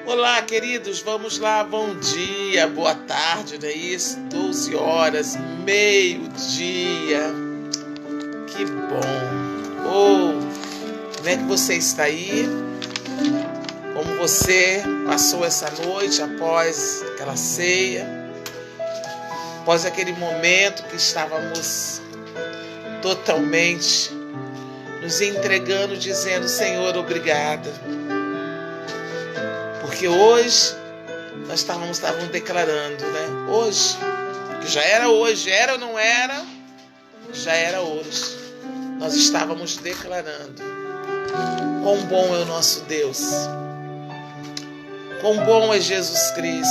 Olá, queridos, vamos lá, bom dia, boa tarde, não é isso? 12 horas, meio-dia, que bom! Como é que você está aí? Como você passou essa noite após aquela ceia? Após aquele momento que estávamos totalmente nos entregando, dizendo, Senhor, obrigada. Porque hoje nós estávamos declarando, né? Hoje, que já era hoje, era ou não era, já era hoje. Nós estávamos declarando quão bom é o nosso Deus, quão bom é Jesus Cristo.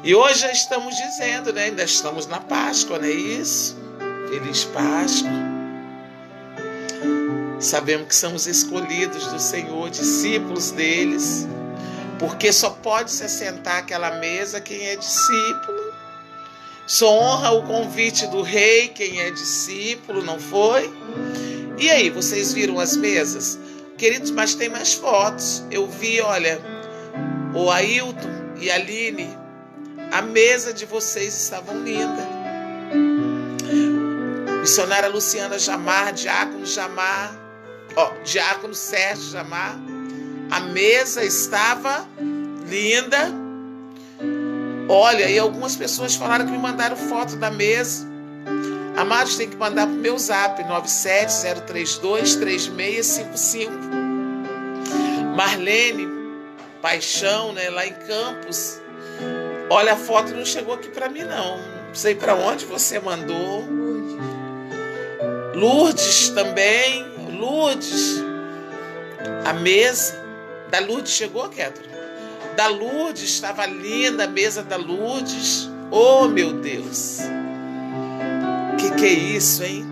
E hoje já estamos dizendo, né? Ainda estamos na Páscoa, não é isso? Feliz Páscoa. Sabemos que somos escolhidos do Senhor, discípulos deles. Porque só pode se assentar àquela mesa quem é discípulo. Só honra o convite do rei quem é discípulo, não foi? E aí, vocês viram as mesas? Queridos, mas tem mais fotos. Eu vi, olha, o Ailton e a Aline, a mesa de vocês estavam linda. Missionária Luciana Jamar, Diácono Jamar, Diácono Sérgio Jamar. A mesa estava linda. Olha, e algumas pessoas falaram que me mandaram foto da mesa. Amados, tem que mandar para o meu zap, 970323655. Marlene Paixão, né, lá em Campos. Olha, a foto não chegou aqui para mim, não. Não sei para onde você mandou. Lourdes também. Lourdes. A mesa da Lourdes chegou, Kétara? Da Lourdes, estava linda a mesa da Lourdes. Oh, meu Deus! Que é isso, hein?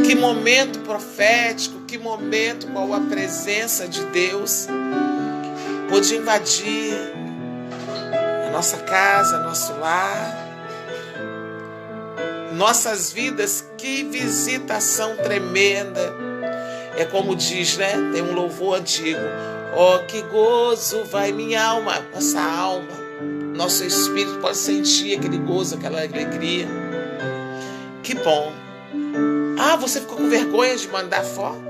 Que momento profético, que momento com a presença de Deus pôde invadir a nossa casa, nosso lar, nossas vidas. Que visitação tremenda! É como diz, né? Tem um louvor antigo. Oh, que gozo vai minha alma, nossa alma, nosso espírito pode sentir aquele gozo, aquela alegria. Que bom. Ah, você ficou com vergonha de mandar foto?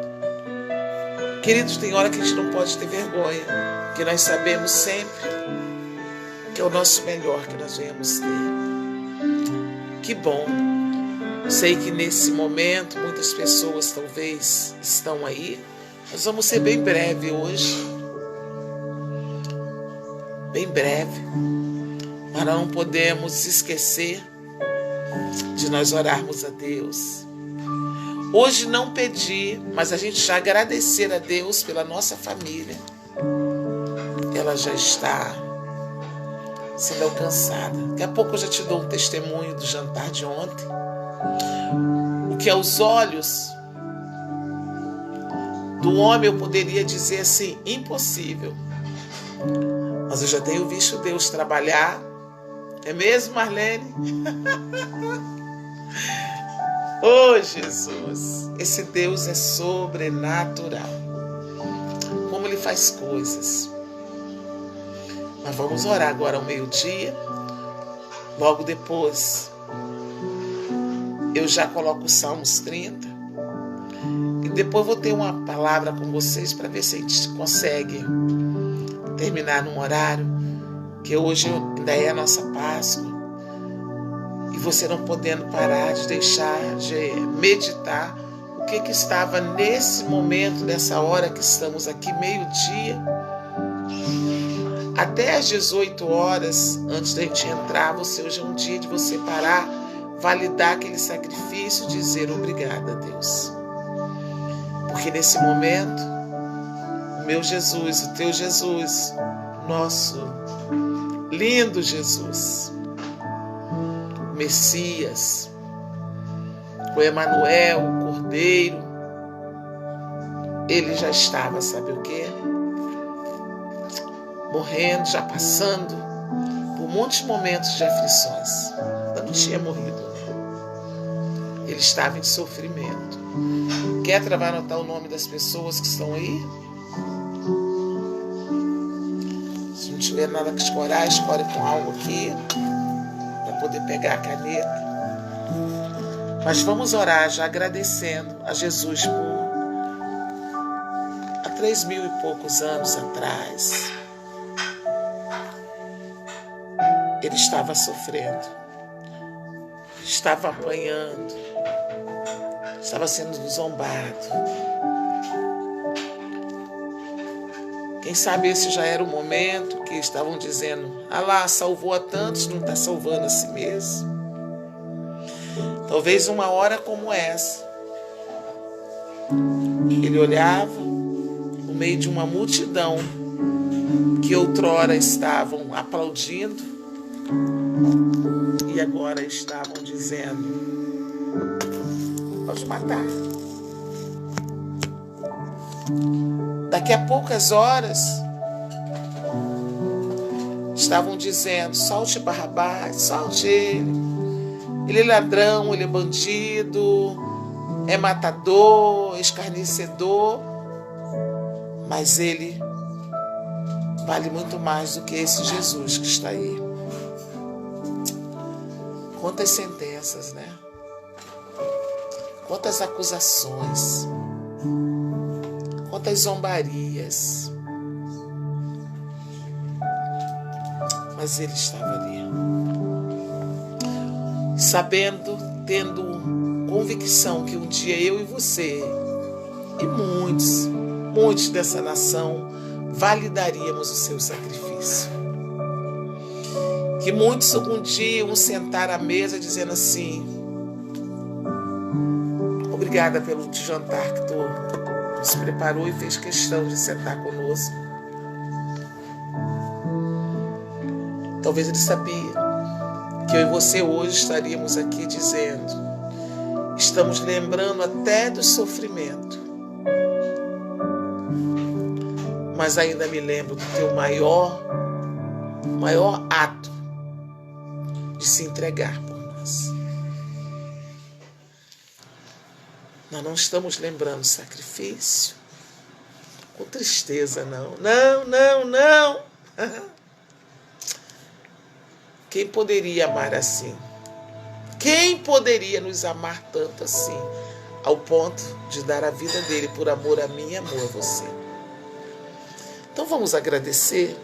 Queridos, tem hora que a gente não pode ter vergonha, porque nós sabemos sempre que é o nosso melhor que nós venhamos ter. Que bom. Sei que nesse momento muitas pessoas talvez estão aí. Nós vamos ser bem breve hoje. Bem breve. Mas não podemos esquecer de nós orarmos a Deus. Hoje não pedir, mas a gente já agradecer a Deus pela nossa família. Ela já está sendo alcançada. Daqui a pouco eu já te dou um testemunho do jantar de ontem. O que aos olhos do homem eu poderia dizer assim, impossível. Mas eu já tenho visto Deus trabalhar. É mesmo, Marlene? Oh, Jesus! Esse Deus é sobrenatural. Como Ele faz coisas. Mas vamos orar agora ao meio-dia. Logo depois eu já coloco o Salmos 30. E depois vou ter uma palavra com vocês para ver se a gente consegue terminar num horário, que hoje ainda é a nossa Páscoa. E você não podendo parar de deixar de meditar o que estava nesse momento, nessa hora que estamos aqui, meio-dia, até às 18 horas, antes da gente entrar. Hoje é um dia de você parar, validar aquele sacrifício, dizer obrigada a Deus. Porque nesse momento, o meu Jesus, o teu Jesus, nosso lindo Jesus, o Messias, o Emanuel, o Cordeiro, ele já estava, sabe o quê? Morrendo, já passando por muitos momentos de aflições. Ainda não tinha morrido. Ele estava em sofrimento. Kétara vai anotar o nome das pessoas que estão aí? tiver nada que escorar, escore com algo aqui, para poder pegar a caneta. Mas vamos orar já agradecendo a Jesus por há 3.000 e poucos anos atrás. Ele estava sofrendo, estava apanhando, estava sendo zombado. Quem sabe esse já era o momento que estavam dizendo: ah lá, salvou a tantos, não está salvando a si mesmo. Talvez uma hora como essa, ele olhava no meio de uma multidão que outrora estavam aplaudindo e agora estavam dizendo: pode matar. Daqui a poucas horas estavam dizendo: solte Barrabás, solte ele. Ele é ladrão, ele é bandido, é matador, escarnecedor, mas ele vale muito mais do que esse Jesus que está aí. Quantas sentenças, né? Quantas acusações, quantas zombarias, mas ele estava ali, sabendo, tendo convicção que um dia eu e você e muitos dessa nação validaríamos o seu sacrifício. Que muitos algum dia iam sentar à mesa dizendo assim: obrigada pelo jantar que tu nos preparou e fez questão de sentar conosco. Talvez ele sabia que eu e você hoje estaríamos aqui dizendo: estamos lembrando até do sofrimento, mas ainda me lembro do teu maior ato de se entregar por nós. Nós não estamos lembrando sacrifício com tristeza, não. Não. Quem poderia amar assim? Quem poderia nos amar tanto assim, ao ponto de dar a vida dele por amor a mim e amor a você? Então vamos agradecer.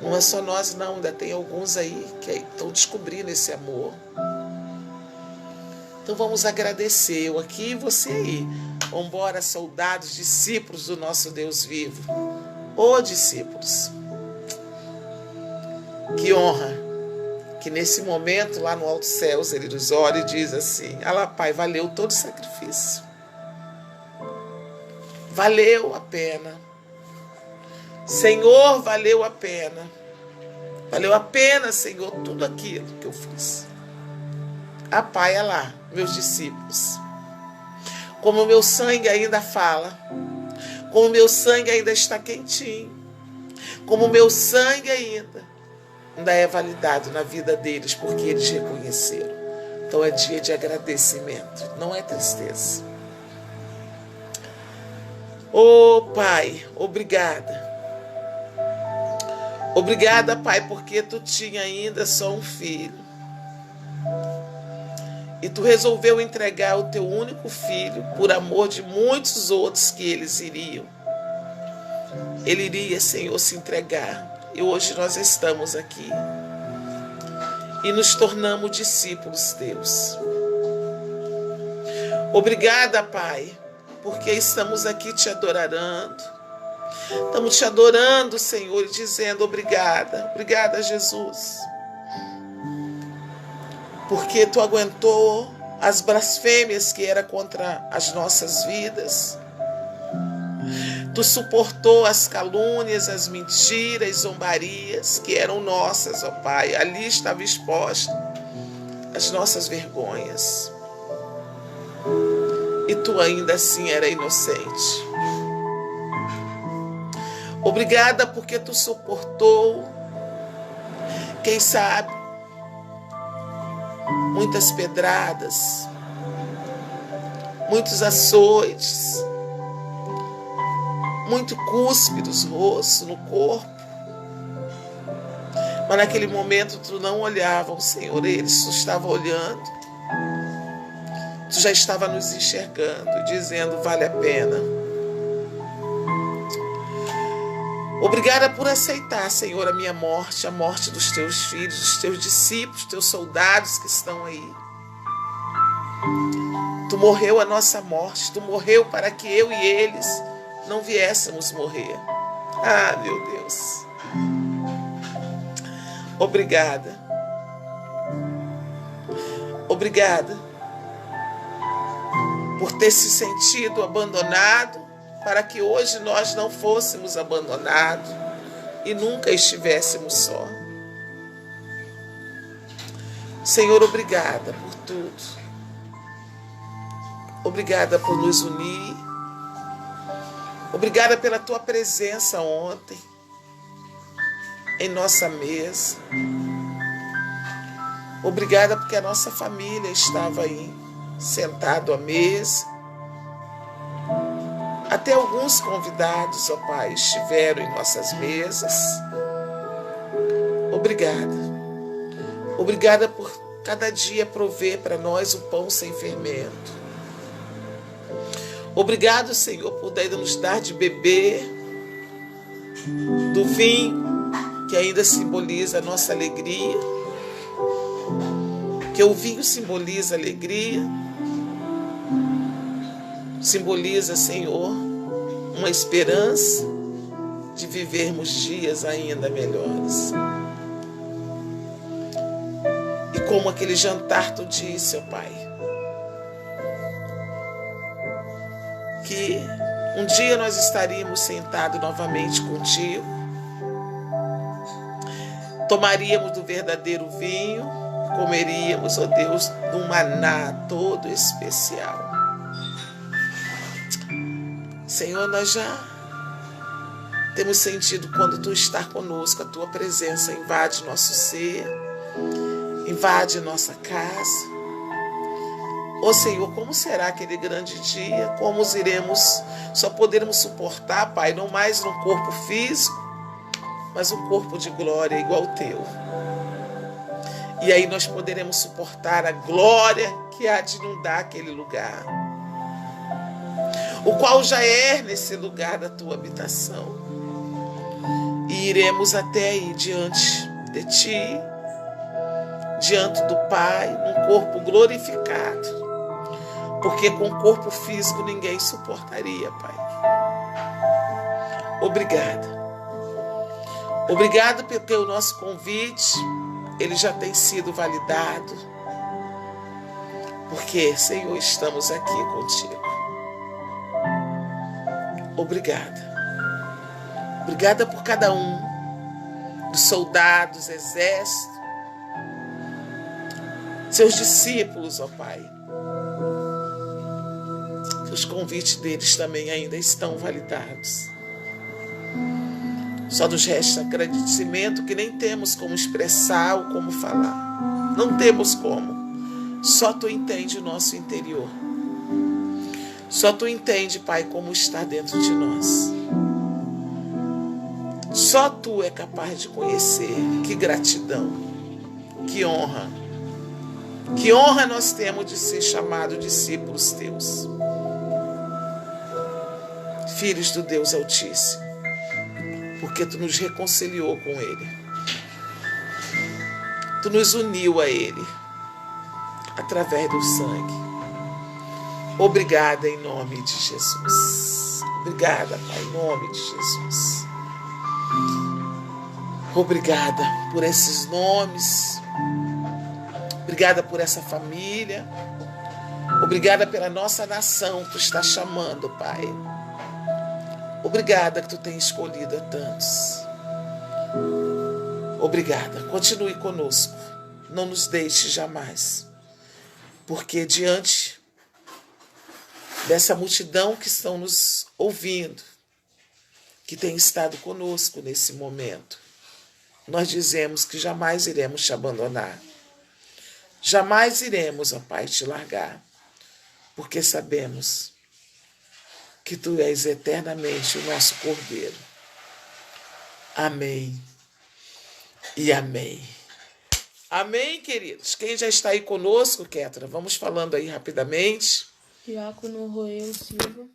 Não é só nós, não. Ainda tem alguns aí que estão descobrindo esse amor. Então vamos agradecer, eu aqui e você aí. Vamos embora, soldados, discípulos do nosso Deus vivo. Ô discípulos, que honra que nesse momento lá no alto céus ele nos olha e diz assim: ah lá, Pai, valeu todo o sacrifício. Valeu a pena. Senhor, valeu a pena. Valeu a pena, Senhor, tudo aquilo que eu fiz. Ah, Pai, olha lá, meus discípulos. Como o meu sangue ainda fala. Como o meu sangue ainda está quentinho. Como o meu sangue ainda é validado na vida deles, porque eles reconheceram. Então é dia de agradecimento, não é tristeza. Oh, Pai, obrigada. Obrigada, Pai, porque tu tinha ainda só um filho. E tu resolveu entregar o teu único filho por amor de muitos outros que eles iriam. Ele iria, Senhor, se entregar. E hoje nós estamos aqui. E nos tornamos discípulos teus. Obrigada, Pai, porque estamos aqui te adorando. Estamos te adorando, Senhor, e dizendo obrigada. Obrigada, Jesus. Porque tu aguentou as blasfêmias que eram contra as nossas vidas. Tu suportou as calúnias, as mentiras, zombarias que eram nossas, ó Pai. Ali estava exposta as nossas vergonhas. E tu ainda assim era inocente. Obrigada porque tu suportou, quem sabe, muitas pedradas, muitos açoites, muito cuspe dos rostos no corpo. Mas naquele momento tu não olhava, Senhor, eles, tu estava olhando, tu já estava nos enxergando, dizendo, vale a pena. Obrigada por aceitar, Senhor, a minha morte, a morte dos teus filhos, dos teus discípulos, teus soldados que estão aí. Tu morreu a nossa morte, tu morreu para que eu e eles não viéssemos morrer. Ah, meu Deus. Obrigada. Obrigada por ter se sentido abandonado, para que hoje nós não fôssemos abandonados e nunca estivéssemos só. Senhor, obrigada por tudo. Obrigada por nos unir. Obrigada pela tua presença ontem em nossa mesa. Obrigada porque a nossa família estava aí, sentado à mesa. Até alguns convidados, ó Pai, estiveram em nossas mesas. Obrigada. Obrigada por cada dia prover para nós o pão sem fermento. Obrigado, Senhor, por nos dar de beber do vinho, que ainda simboliza a nossa alegria. Que o vinho simboliza alegria, simboliza, Senhor, uma esperança de vivermos dias ainda melhores. E como aquele jantar tu disse, ó Pai, que um dia nós estaríamos sentados novamente contigo, tomaríamos do verdadeiro vinho, comeríamos, ó Deus, de um maná todo especial. Senhor, nós já temos sentido quando tu estás conosco, a tua presença invade nosso ser, invade nossa casa. Ó Senhor, como será aquele grande dia? Como iremos, só poderemos suportar, Pai, não mais num corpo físico, mas um corpo de glória igual ao teu. E aí nós poderemos suportar a glória que há de inundar aquele lugar, o qual já é nesse lugar da tua habitação. E iremos até aí diante de ti, diante do Pai, num corpo glorificado. Porque com o corpo físico ninguém suportaria, Pai. Obrigada. Obrigado porque o nosso convite, ele já tem sido validado. Porque, Senhor, estamos aqui contigo. Obrigada. Obrigada por cada um dos soldados, exército, seus discípulos, ó Pai. Os convites deles também ainda estão validados. Só nos resta agradecimento que nem temos como expressar ou como falar. Não temos como. Só tu entende o nosso interior. Só tu entende, Pai, como está dentro de nós. Só tu é capaz de conhecer. Que gratidão, que honra. Que honra nós temos de ser chamados discípulos teus. Filhos do Deus Altíssimo. Porque tu nos reconciliou com Ele. Tu nos uniu a Ele. Através do sangue. Obrigada em nome de Jesus. Obrigada, Pai, em nome de Jesus. Obrigada por esses nomes. Obrigada por essa família. Obrigada pela nossa nação que tu está chamando, Pai. Obrigada que tu tens escolhido a tantos. Obrigada. Continue conosco. Não nos deixe jamais. Porque diante dessa multidão que estão nos ouvindo, que tem estado conosco nesse momento, nós dizemos que jamais iremos te abandonar. Jamais iremos, ó Pai, te largar. Porque sabemos que tu és eternamente o nosso Cordeiro. Amém. e amém. Amém, queridos? Quem já está aí conosco, Kétra? Vamos falando aí rapidamente. Diácono Roeu Silva.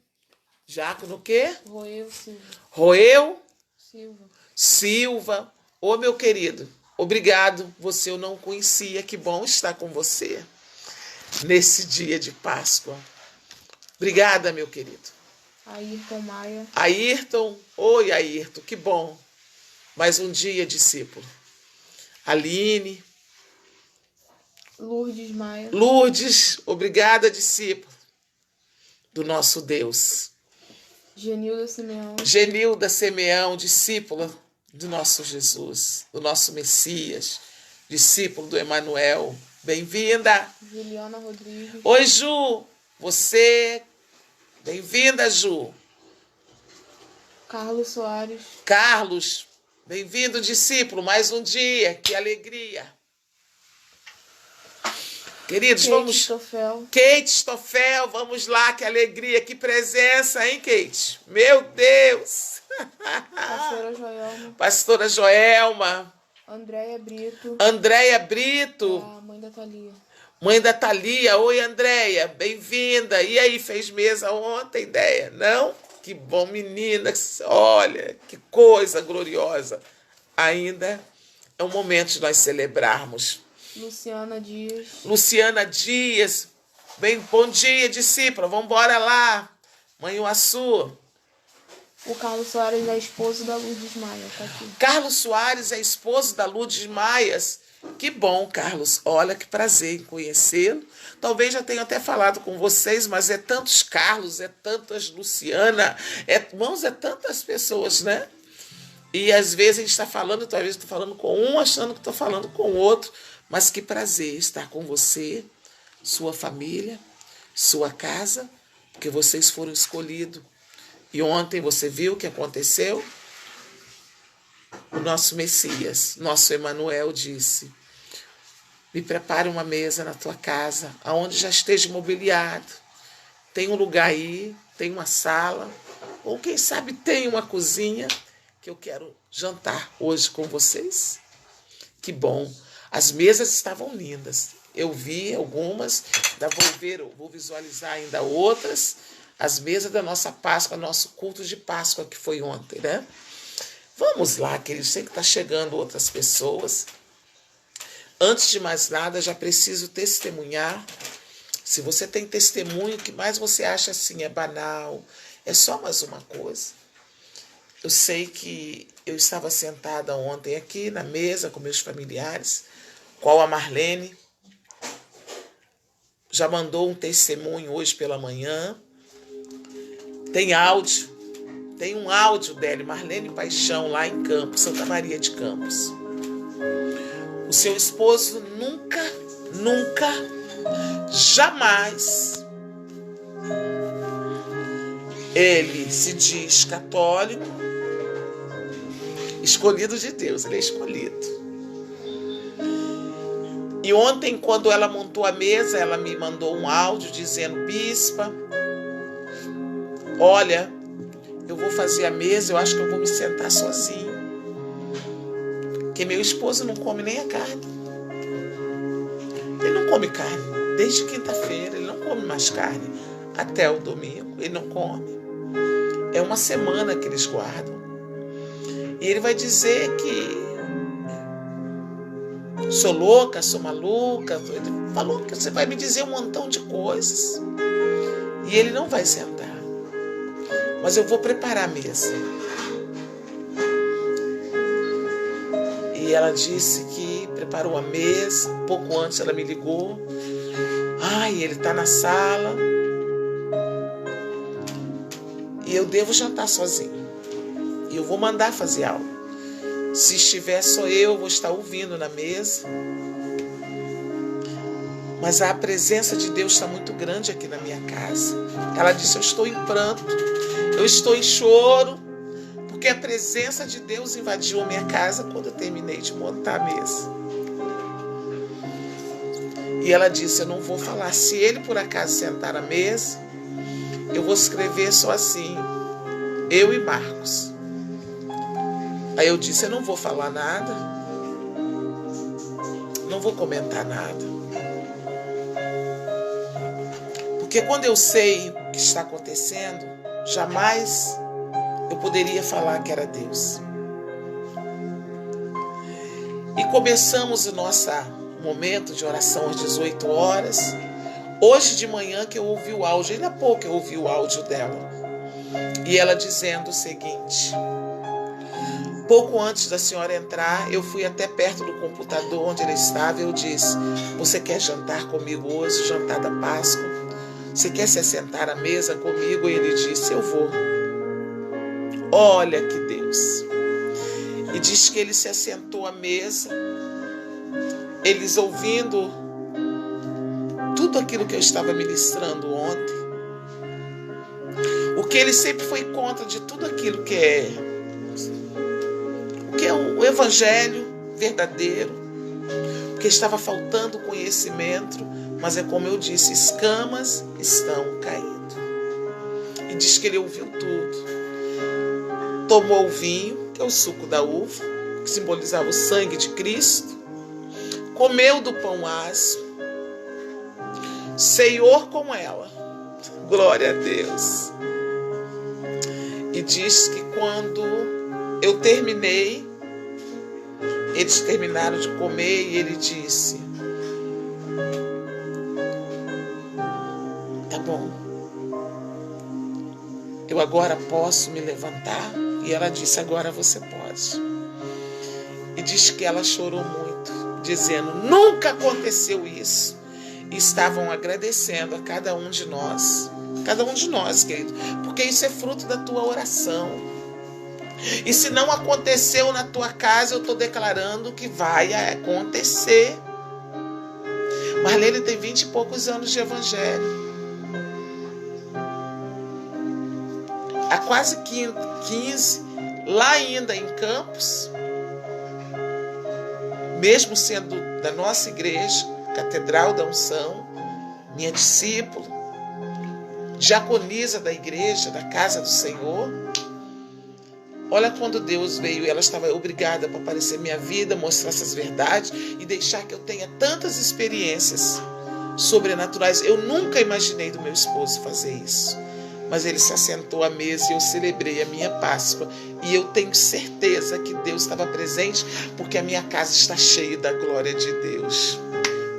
Diácono o quê? Roeu Silva. Roeu Silva. Silva. Ô, meu querido, obrigado. Você eu não conhecia. Que bom estar com você nesse dia de Páscoa. Obrigada, meu querido. Ayrton Maia. Ayrton. Oi, Ayrton. Que bom. Mais um dia, discípulo. Aline. Lourdes Maia. Lourdes. Obrigada, discípulo do nosso Deus. Genilda Simeão. Genilda Simeão, discípula do nosso Jesus, do nosso Messias, discípulo do Emanuel. Bem-vinda. Juliana Rodrigues. Oi, Ju. Você. Bem-vinda, Ju. Carlos Soares. Carlos. Bem-vindo, discípulo. Mais um dia. Que alegria. Queridos, Kate vamos... Stoffel. Kate Stoffel, vamos lá. Que alegria, que presença, hein, Kate? Meu Deus. Pastora Joelma. Pastora Joelma. Andréia Brito. Andréia Brito. A mãe da Thalia. Mãe da Thalia. Oi, Andréia. Bem-vinda. E aí, fez mesa ontem, ideia? Não? Que bom, menina. Olha, que coisa gloriosa. Ainda é um momento de nós celebrarmos. Luciana Dias. Luciana Dias. Bem, bom dia, discípula. Vamos embora lá. Mãe Uaçu. O Carlos Soares é esposo da Lourdes Maia. Tá aqui. Carlos Soares é esposo da Lourdes Maias. Que bom, Carlos. Olha, que prazer em conhecê-lo. Talvez já tenha até falado com vocês, mas é tantos Carlos, é tantas Luciana, irmãos, é tantas pessoas, né? E às vezes a gente está falando, talvez estou falando com um, achando que estou falando com o outro. Mas que prazer estar com você, sua família, sua casa, porque vocês foram escolhidos. E ontem você viu o que aconteceu? O nosso Messias, nosso Emanuel disse: me prepare uma mesa na tua casa, aonde já esteja mobiliado. Tem um lugar aí, tem uma sala, ou quem sabe tem uma cozinha, que eu quero jantar hoje com vocês. Que bom. As mesas estavam lindas. Eu vi algumas, ainda vou visualizar ainda outras. As mesas da nossa Páscoa, nosso culto de Páscoa que foi ontem, né? Vamos lá, queridos. Sei que está chegando outras pessoas. Antes de mais nada, já preciso testemunhar. Se você tem testemunho, o que mais você acha assim é banal, é só mais uma coisa. Eu sei que eu estava sentada ontem aqui na mesa com meus familiares, qual a Marlene já mandou um testemunho hoje pela manhã. Tem áudio, tem um áudio dela, Marlene Paixão, lá em Campos, Santa Maria de Campos. O seu esposo nunca, jamais, ele se diz católico, escolhido de Deus, ele é escolhido. E ontem, quando ela montou a mesa, ela me mandou um áudio dizendo: bispa, olha, eu vou fazer a mesa, eu acho que eu vou me sentar sozinho. Porque meu esposo não come nem a carne. Ele não come carne. Desde quinta-feira, ele não come mais carne. Até o domingo, ele não come. É uma semana que eles guardam. E ele vai dizer que sou louca, sou maluca. Ele falou que você vai me dizer um montão de coisas. E ele não vai sentar. Mas eu vou preparar a mesa. E ela disse que preparou a mesa. Pouco antes ela me ligou. Ai, ele está na sala. E eu devo jantar sozinho. E eu vou mandar fazer algo. Se estiver só eu vou estar ouvindo na mesa. Mas a presença de Deus está muito grande aqui na minha casa. Ela disse: eu estou em pranto, eu estou em choro, porque a presença de Deus invadiu a minha casa quando eu terminei de montar a mesa. E ela disse: eu não vou falar. Se ele por acaso sentar à mesa, eu vou escrever só assim: eu e Marcos. Aí eu disse: eu não vou falar nada, não vou comentar nada. Porque quando eu sei o que está acontecendo, jamais eu poderia falar que era Deus. E começamos o nosso momento de oração às 18 horas. Hoje de manhã que eu ouvi o áudio, ainda há pouco eu ouvi o áudio dela. E ela dizendo o seguinte: pouco antes da senhora entrar, eu fui até perto do computador onde ela estava e eu disse: você quer jantar comigo hoje, jantar da Páscoa? Você quer se assentar à mesa comigo? E ele disse: eu vou. Olha que Deus. E diz que ele se assentou à mesa, eles ouvindo tudo aquilo que eu estava ministrando ontem. O que ele sempre foi contra de tudo aquilo que é o evangelho verdadeiro, porque estava faltando conhecimento, mas é como eu disse, escamas estão caindo. E diz que ele ouviu tudo. Tomou o vinho, que é o suco da uva, que simbolizava o sangue de Cristo, comeu do pão aso, ceiou com ela, glória a Deus. E diz que quando eu terminei, eles terminaram de comer e ele disse: tá bom, eu agora posso me levantar? E ela disse: agora você pode. E diz que ela chorou muito, dizendo: nunca aconteceu isso. E estavam agradecendo a cada um de nós, querido, porque isso é fruto da tua oração. E se não aconteceu na tua casa, eu estou declarando que vai acontecer. Marlene tem 20 e poucos anos de evangelho. Há quase 15, lá ainda em Campos, mesmo sendo da nossa igreja, Catedral da Unção, minha discípula, diaconisa da igreja, da casa do Senhor. Olha, quando Deus veio, ela estava obrigada para aparecer minha vida, mostrar essas verdades e deixar que eu tenha tantas experiências sobrenaturais. Eu nunca imaginei do meu esposo fazer isso. Mas ele se assentou à mesa e eu celebrei a minha Páscoa. E eu tenho certeza que Deus estava presente, porque a minha casa está cheia da glória de Deus.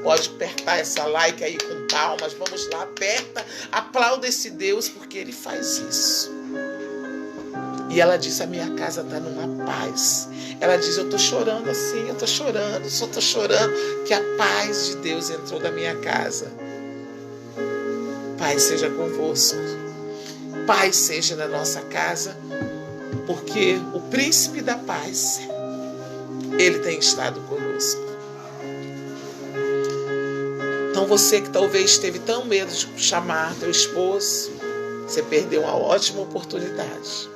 Pode apertar essa like aí com palmas. Vamos lá, aperta, aplauda esse Deus, porque ele faz isso. E ela disse: a minha casa está numa paz. Ela diz: eu estou chorando assim, eu estou chorando, só estou chorando, que a paz de Deus entrou na minha casa. Pai seja convosco. Paz seja na nossa casa, porque o príncipe da paz, ele tem estado conosco. Então você que talvez teve tão medo de chamar teu esposo, você perdeu uma ótima oportunidade.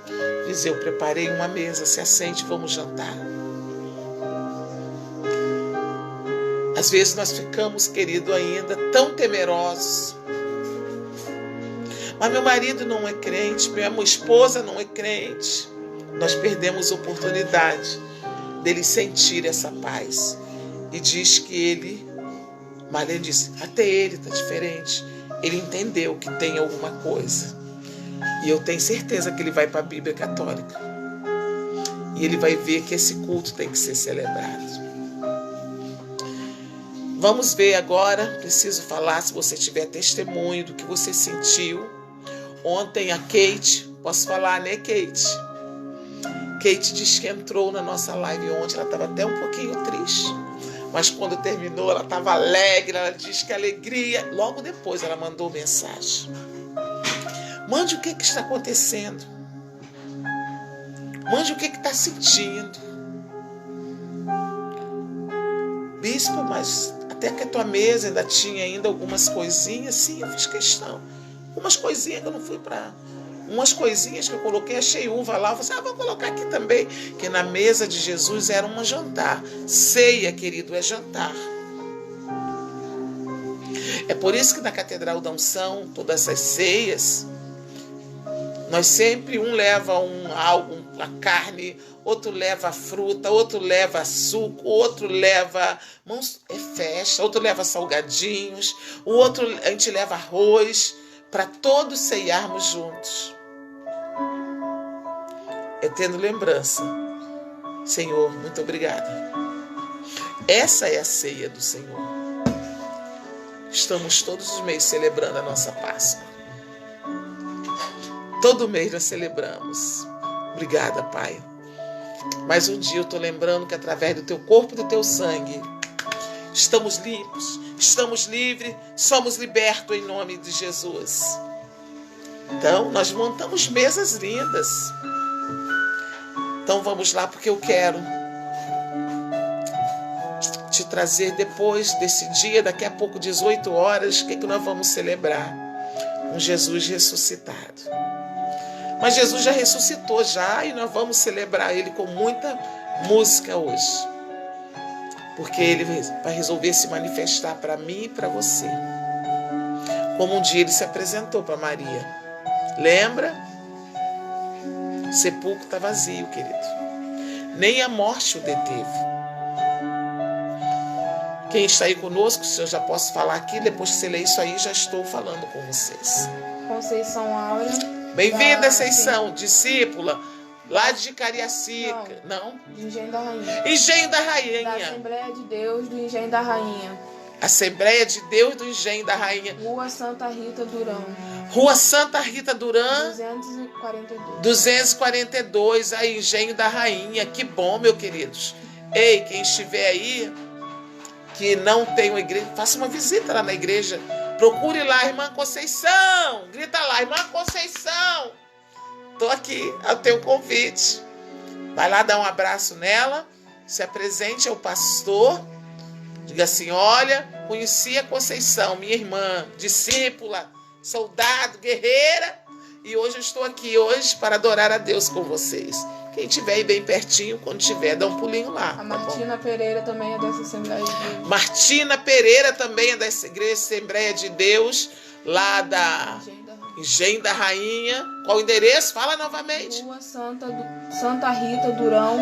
Diz: eu preparei uma mesa, se assente, vamos jantar. Às vezes nós ficamos, querido, ainda tão temerosos. Mas meu marido não é crente, minha esposa não é crente. Nós perdemos a oportunidade dele sentir essa paz. E diz que ele, Marlene disse, até ele está diferente. Ele entendeu que tem alguma coisa. E eu tenho certeza que ele vai para a Bíblia Católica. E ele vai ver que esse culto tem que ser celebrado. Vamos ver agora, preciso falar, se você tiver testemunho do que você sentiu. Ontem a Kate, posso falar, né, Kate? Kate diz que entrou na nossa live ontem, ela estava até um pouquinho triste. Mas quando terminou, ela estava alegre, ela diz que a alegria... Logo depois ela mandou mensagem. Mande o que está acontecendo. Mande o que está sentindo. Bispo, mas até que a tua mesa ainda tinha ainda algumas coisinhas. Sim, eu fiz questão. Umas coisinhas que eu não fui para... Umas coisinhas que eu coloquei, achei uva lá. Eu falei, vou colocar aqui também. Que na mesa de Jesus era um jantar. Ceia, querido, é jantar. É por isso que na Catedral da Unção, todas essas ceias, nós sempre, um leva algo, um a carne, outro leva a fruta, outro leva suco, outro leva festa, outro leva salgadinhos, o outro a gente leva arroz, para todos ceiarmos juntos. Tendo lembrança. Senhor, muito obrigada. Essa é a ceia do Senhor. Estamos todos os meses celebrando a nossa Páscoa. Todo mês nós celebramos. Obrigada, Pai. Mais um dia eu estou lembrando que através do teu corpo e do teu sangue, estamos limpos, estamos livres, somos libertos em nome de Jesus. Então, nós montamos mesas lindas. Então, vamos lá, porque eu quero te trazer depois desse dia, daqui a pouco, 18 horas, o que nós vamos celebrar? Um Jesus ressuscitado. Mas Jesus já ressuscitou já, e nós vamos celebrar Ele com muita música hoje. Porque Ele vai resolver se manifestar para mim e para você. Como um dia Ele se apresentou para Maria. Lembra? O sepulcro está vazio, querido. Nem a morte o deteve. Quem está aí conosco, se eu já posso falar aqui, depois que você ler isso aí, já estou falando com vocês. Conceição Áurea. Bem-vinda, Conceição, discípula, lá de Cariacica. Não? De Engenho da Rainha. Engenho da Rainha. Da Assembleia de Deus do Engenho da Rainha. Assembleia de Deus do Engenho da Rainha. Rua Santa Rita Durão. Rua Santa Rita Durão. 242. 242, aí, Engenho da Rainha. Que bom, meus queridos. Ei, quem estiver aí, que não tem uma igreja, faça uma visita lá na igreja. Procure lá, irmã Conceição. Grita lá, irmã Conceição. Estou aqui, ao teu convite. Vai lá dar um abraço nela. Se apresente ao pastor. Diga assim, olha, conheci a Conceição, minha irmã, discípula, soldado, guerreira. E hoje eu estou aqui hoje para adorar a Deus com vocês. Quem estiver aí bem pertinho, quando tiver, dá um pulinho lá. A Martina Pereira também é dessa Assembleia de Deus. Martina Pereira também é dessa igreja Assembleia de Deus, lá da Engenho da Rainha. Qual o endereço? Fala novamente. Rua Santa Rita Durão,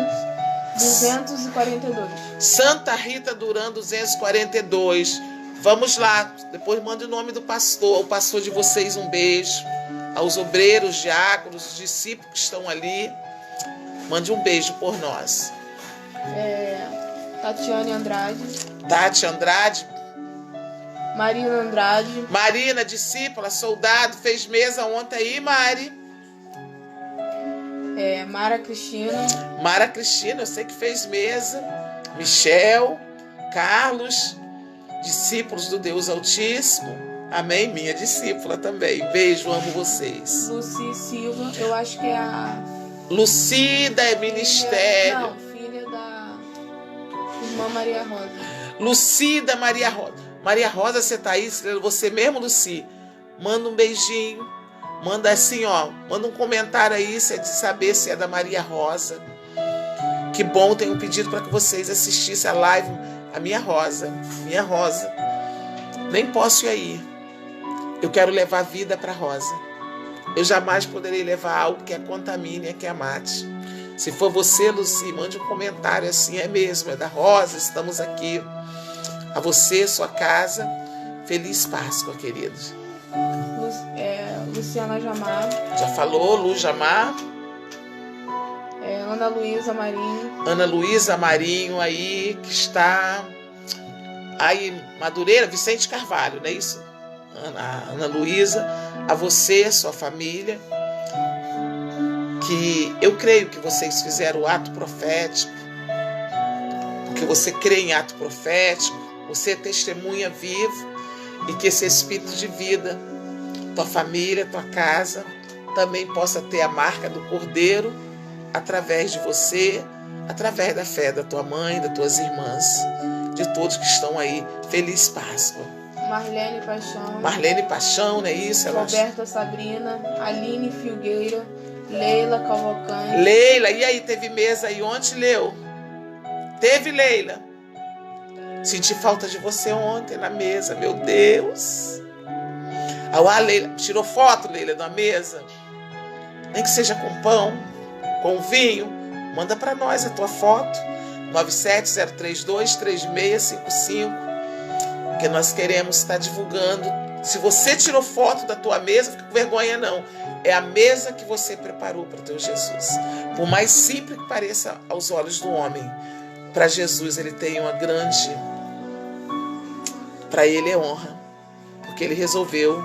242. Santa Rita Durão, 242. Vamos lá. Depois manda o nome do pastor. O pastor de vocês, um beijo. Aos obreiros, diáconos, discípulos que estão ali. Mande um beijo por nós. Tatiane Andrade. Tati Andrade. Marina Andrade. Marina, discípula, soldado, fez mesa ontem aí, Mari. Mara Cristina. Mara Cristina, eu sei que fez mesa. Michel, Carlos, discípulos do Deus Altíssimo. Amém? Minha discípula também. Beijo, amo vocês. Luci Silva, eu acho que é a... Lucida é ministério. Não, filha da irmã Maria Rosa. Lucida Maria Rosa. Maria Rosa, você tá aí? Você mesmo, Luci? Manda um beijinho. Manda assim, ó. Manda um comentário aí, se é de saber se é da Maria Rosa. Que bom, tenho pedido para que vocês assistissem a live. A minha Rosa. Minha Rosa. Nem posso ir aí. Eu quero levar vida para Rosa. Eu jamais poderei levar algo que a contamine, que a mate. Se for você, Luci, mande um comentário assim, é mesmo, é da Rosa, estamos aqui. A você, sua casa, feliz Páscoa, queridos. Luciana Jamar. Já falou, Lu Jamar. Ana Luísa Marinho. Ana Luísa Marinho aí, que está aí, Madureira, Vicente Carvalho, não é isso? Ana Luísa, a você, sua família, que eu creio que vocês fizeram o ato profético, porque você crê em ato profético, você é testemunha vivo, e que esse espírito de vida, tua família, tua casa, também possa ter a marca do Cordeiro, através de você, através da fé da tua mãe, das tuas irmãs, de todos que estão aí. Feliz Páscoa. Marlene Paixão. Marlene Paixão, não é isso? Roberta Sabrina, Aline Filgueira, Leila Cavalcante. Leila, e aí, teve mesa aí ontem, Leu? Teve, Leila? Senti falta de você ontem na mesa, meu Deus. Ah, Leila, tirou foto, Leila, da mesa? Nem que seja com pão. com vinho, manda para nós a tua foto, 970323655, que nós queremos estar divulgando. Se você tirou foto da tua mesa, fica com vergonha não. É a mesa que você preparou para o teu Jesus. Por mais simples que pareça aos olhos do homem, para Jesus ele tem uma grande... Para ele é honra, porque ele resolveu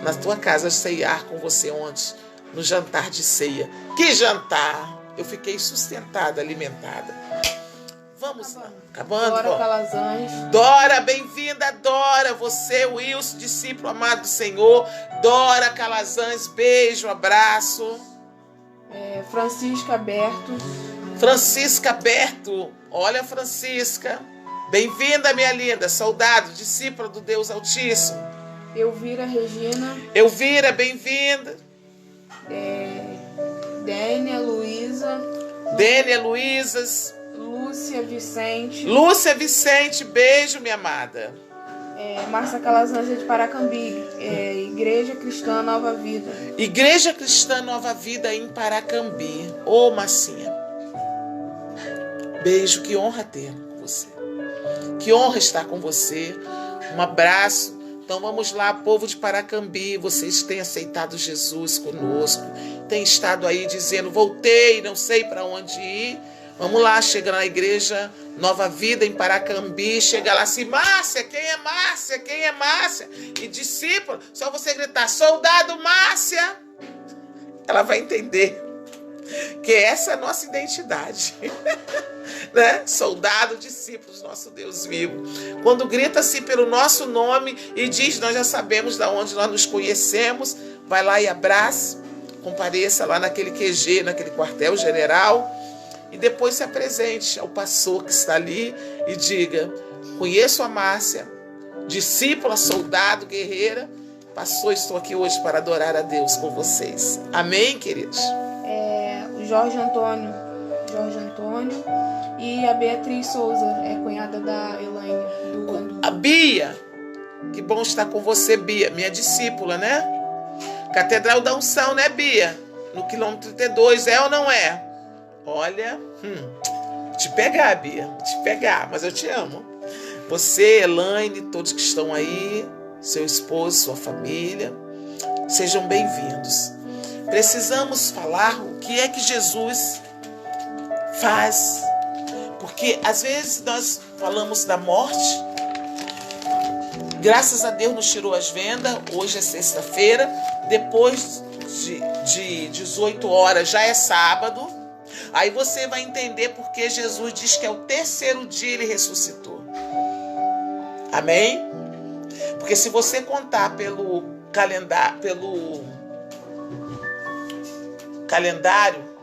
na tua casa ceiar com você ontem, no jantar de ceia. Que jantar! Eu fiquei sustentada, alimentada. Vamos lá. Acabando? Dora Calazans. Dora, bem-vinda, Dora. Você, Wilson, discípulo amado do Senhor. Dora Calazans, beijo, abraço. Francisca Berto. Francisca Berto. Olha, Francisca. Bem-vinda, minha linda. Soldado, discípula do Deus Altíssimo. Elvira Regina. Elvira, bem-vinda. Dénia Luísa. Dénia Luísas. Lúcia Vicente. Lúcia Vicente, beijo, minha amada. Márcia Calazans de Paracambi. Igreja Cristã Nova Vida. Igreja Cristã Nova Vida em Paracambi. Ô, Massinha. Beijo, que honra ter com você. Que honra estar com você. Um abraço. Então vamos lá, povo de Paracambi, vocês têm aceitado Jesus conosco, têm estado aí dizendo, voltei, não sei para onde ir. Vamos lá, chega na igreja Nova Vida em Paracambi, chega lá assim, Márcia, quem é Márcia? Quem é Márcia? E discípulo, só você gritar, soldado Márcia, ela vai entender que essa é a nossa identidade. Né? Soldado, discípulos, nosso Deus vivo. Quando grita assim pelo nosso nome e diz, nós já sabemos de onde nós nos conhecemos, vai lá e abraça, compareça lá naquele QG, naquele quartel-general, e depois se apresente ao pastor que está ali e diga, conheço a Márcia, discípula, soldado, guerreira, pastor, estou aqui hoje para adorar a Deus com vocês. Amém, queridos? O Jorge Antônio e a Beatriz Souza, cunhada da Elaine. A Bia, que bom estar com você, Bia, minha discípula, né? Catedral da Unção, né, Bia? No quilômetro 32, é ou não é? Olha, te pegar, Bia, te pegar, mas eu te amo. Você, Elaine, todos que estão aí, seu esposo, sua família, sejam bem-vindos. Precisamos falar o que é que Jesus faz, porque às vezes nós falamos da morte, graças a Deus nos tirou as vendas, hoje é sexta-feira, depois de 18 horas já é sábado, aí você vai entender porque Jesus diz que é o terceiro dia ele ressuscitou. Amém? Porque se você contar pelo calendário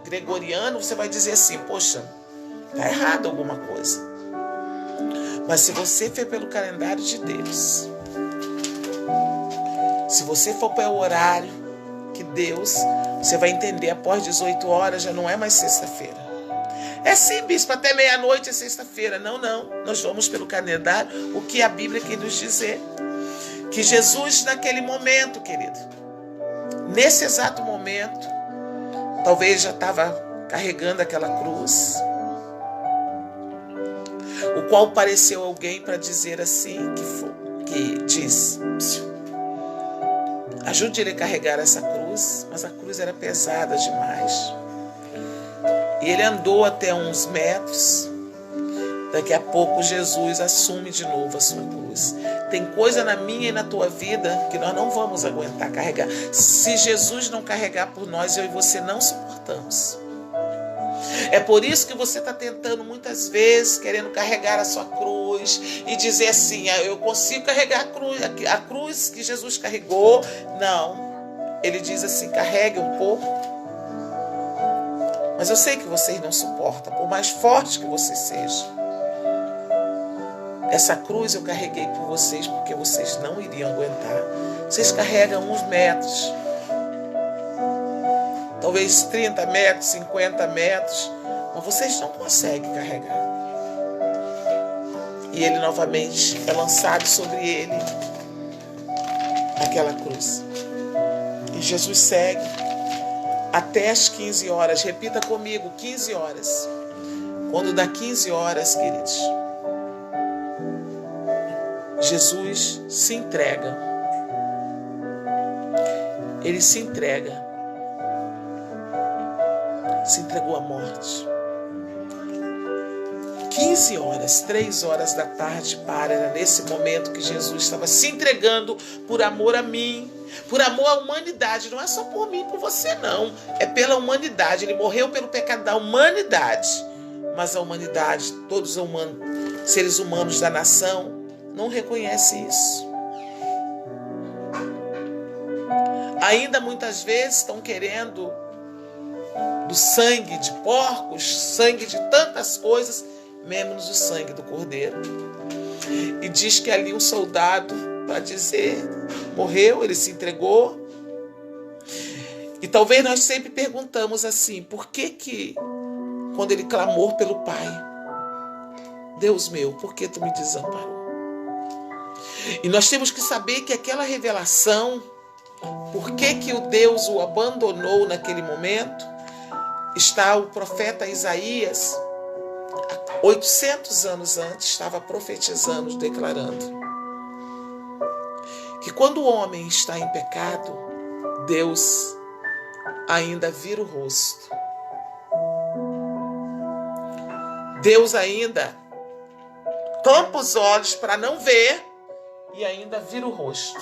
gregoriano, você vai dizer assim, poxa, tá errado alguma coisa. Mas se você for pelo calendário de Deus, se você for pelo horário que Deus, você vai entender, após 18 horas já não é mais sexta-feira. É sim, bispo, até meia-noite é sexta-feira. Não, nós vamos pelo calendário, o que a Bíblia quer nos dizer. Que Jesus naquele momento, querido, nesse exato momento, talvez já estava carregando aquela cruz, o qual pareceu alguém para dizer assim, que disse, ajude ele a carregar essa cruz, mas a cruz era pesada demais. E ele andou até uns metros, daqui a pouco Jesus assume de novo a sua cruz. Tem coisa na minha e na tua vida que nós não vamos aguentar carregar. Se Jesus não carregar por nós, eu e você não suportamos. É por isso que você está tentando muitas vezes, querendo carregar a sua cruz e dizer assim, eu consigo carregar a cruz que Jesus carregou. Não, ele diz assim, carregue um pouco. Mas eu sei que vocês não suportam, por mais forte que vocês sejam. Essa cruz eu carreguei por vocês porque vocês não iriam aguentar. Vocês carregam uns metros, talvez 30 metros, 50 metros, mas vocês não conseguem carregar. E ele novamente é lançado sobre ele aquela cruz. E Jesus segue. até as 15 horas. Repita comigo, 15 horas. Quando dá 15 horas, queridos, Jesus se entrega. Ele se entrega. Se entregou à morte. 15 horas, 3 horas da tarde, era nesse momento que Jesus estava se entregando por amor a mim, por amor à humanidade. Não é só por mim, por você não. É pela humanidade. Ele morreu pelo pecado da humanidade. Mas a humanidade, todos os seres humanos da nação, não reconhecem isso. Ainda muitas vezes estão querendo do sangue de porcos, sangue de tantas coisas, menos o sangue do Cordeiro. E diz que ali um soldado, para dizer, morreu, ele se entregou. E talvez nós sempre perguntamos assim, por que quando ele clamou pelo Pai, Deus meu, por que tu me desamparou? E nós temos que saber que aquela revelação, por que o Deus o abandonou naquele momento, está o profeta Isaías, 800 anos antes, estava profetizando, declarando que quando o homem está em pecado, Deus ainda vira o rosto. Deus ainda tampa os olhos para não ver e ainda vira o rosto.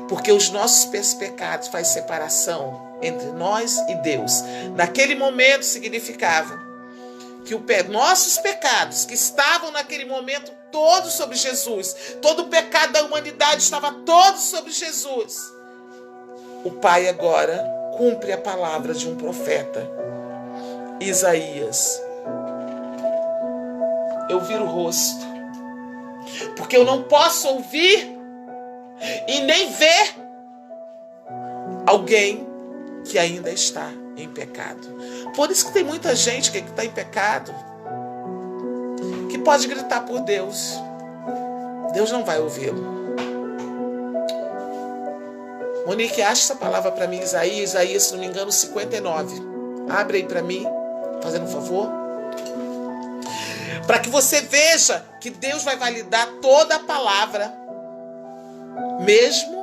Porque os nossos pecados fazem separação entre nós e Deus. Naquele momento significava que nossos pecados, que estavam naquele momento todos sobre Jesus, todo o pecado da humanidade estava todo sobre Jesus. O Pai agora cumpre a palavra de um profeta, Isaías. Eu viro o rosto, porque eu não posso ouvir e nem ver alguém que ainda está em pecado. Por isso que tem muita gente que está em pecado, que pode gritar por Deus. Deus não vai ouvi-lo. Monique, acha essa palavra para mim, Isaías, se não me engano, 59. Abre aí para mim, fazendo um favor. Para que você veja que Deus vai validar toda a palavra, mesmo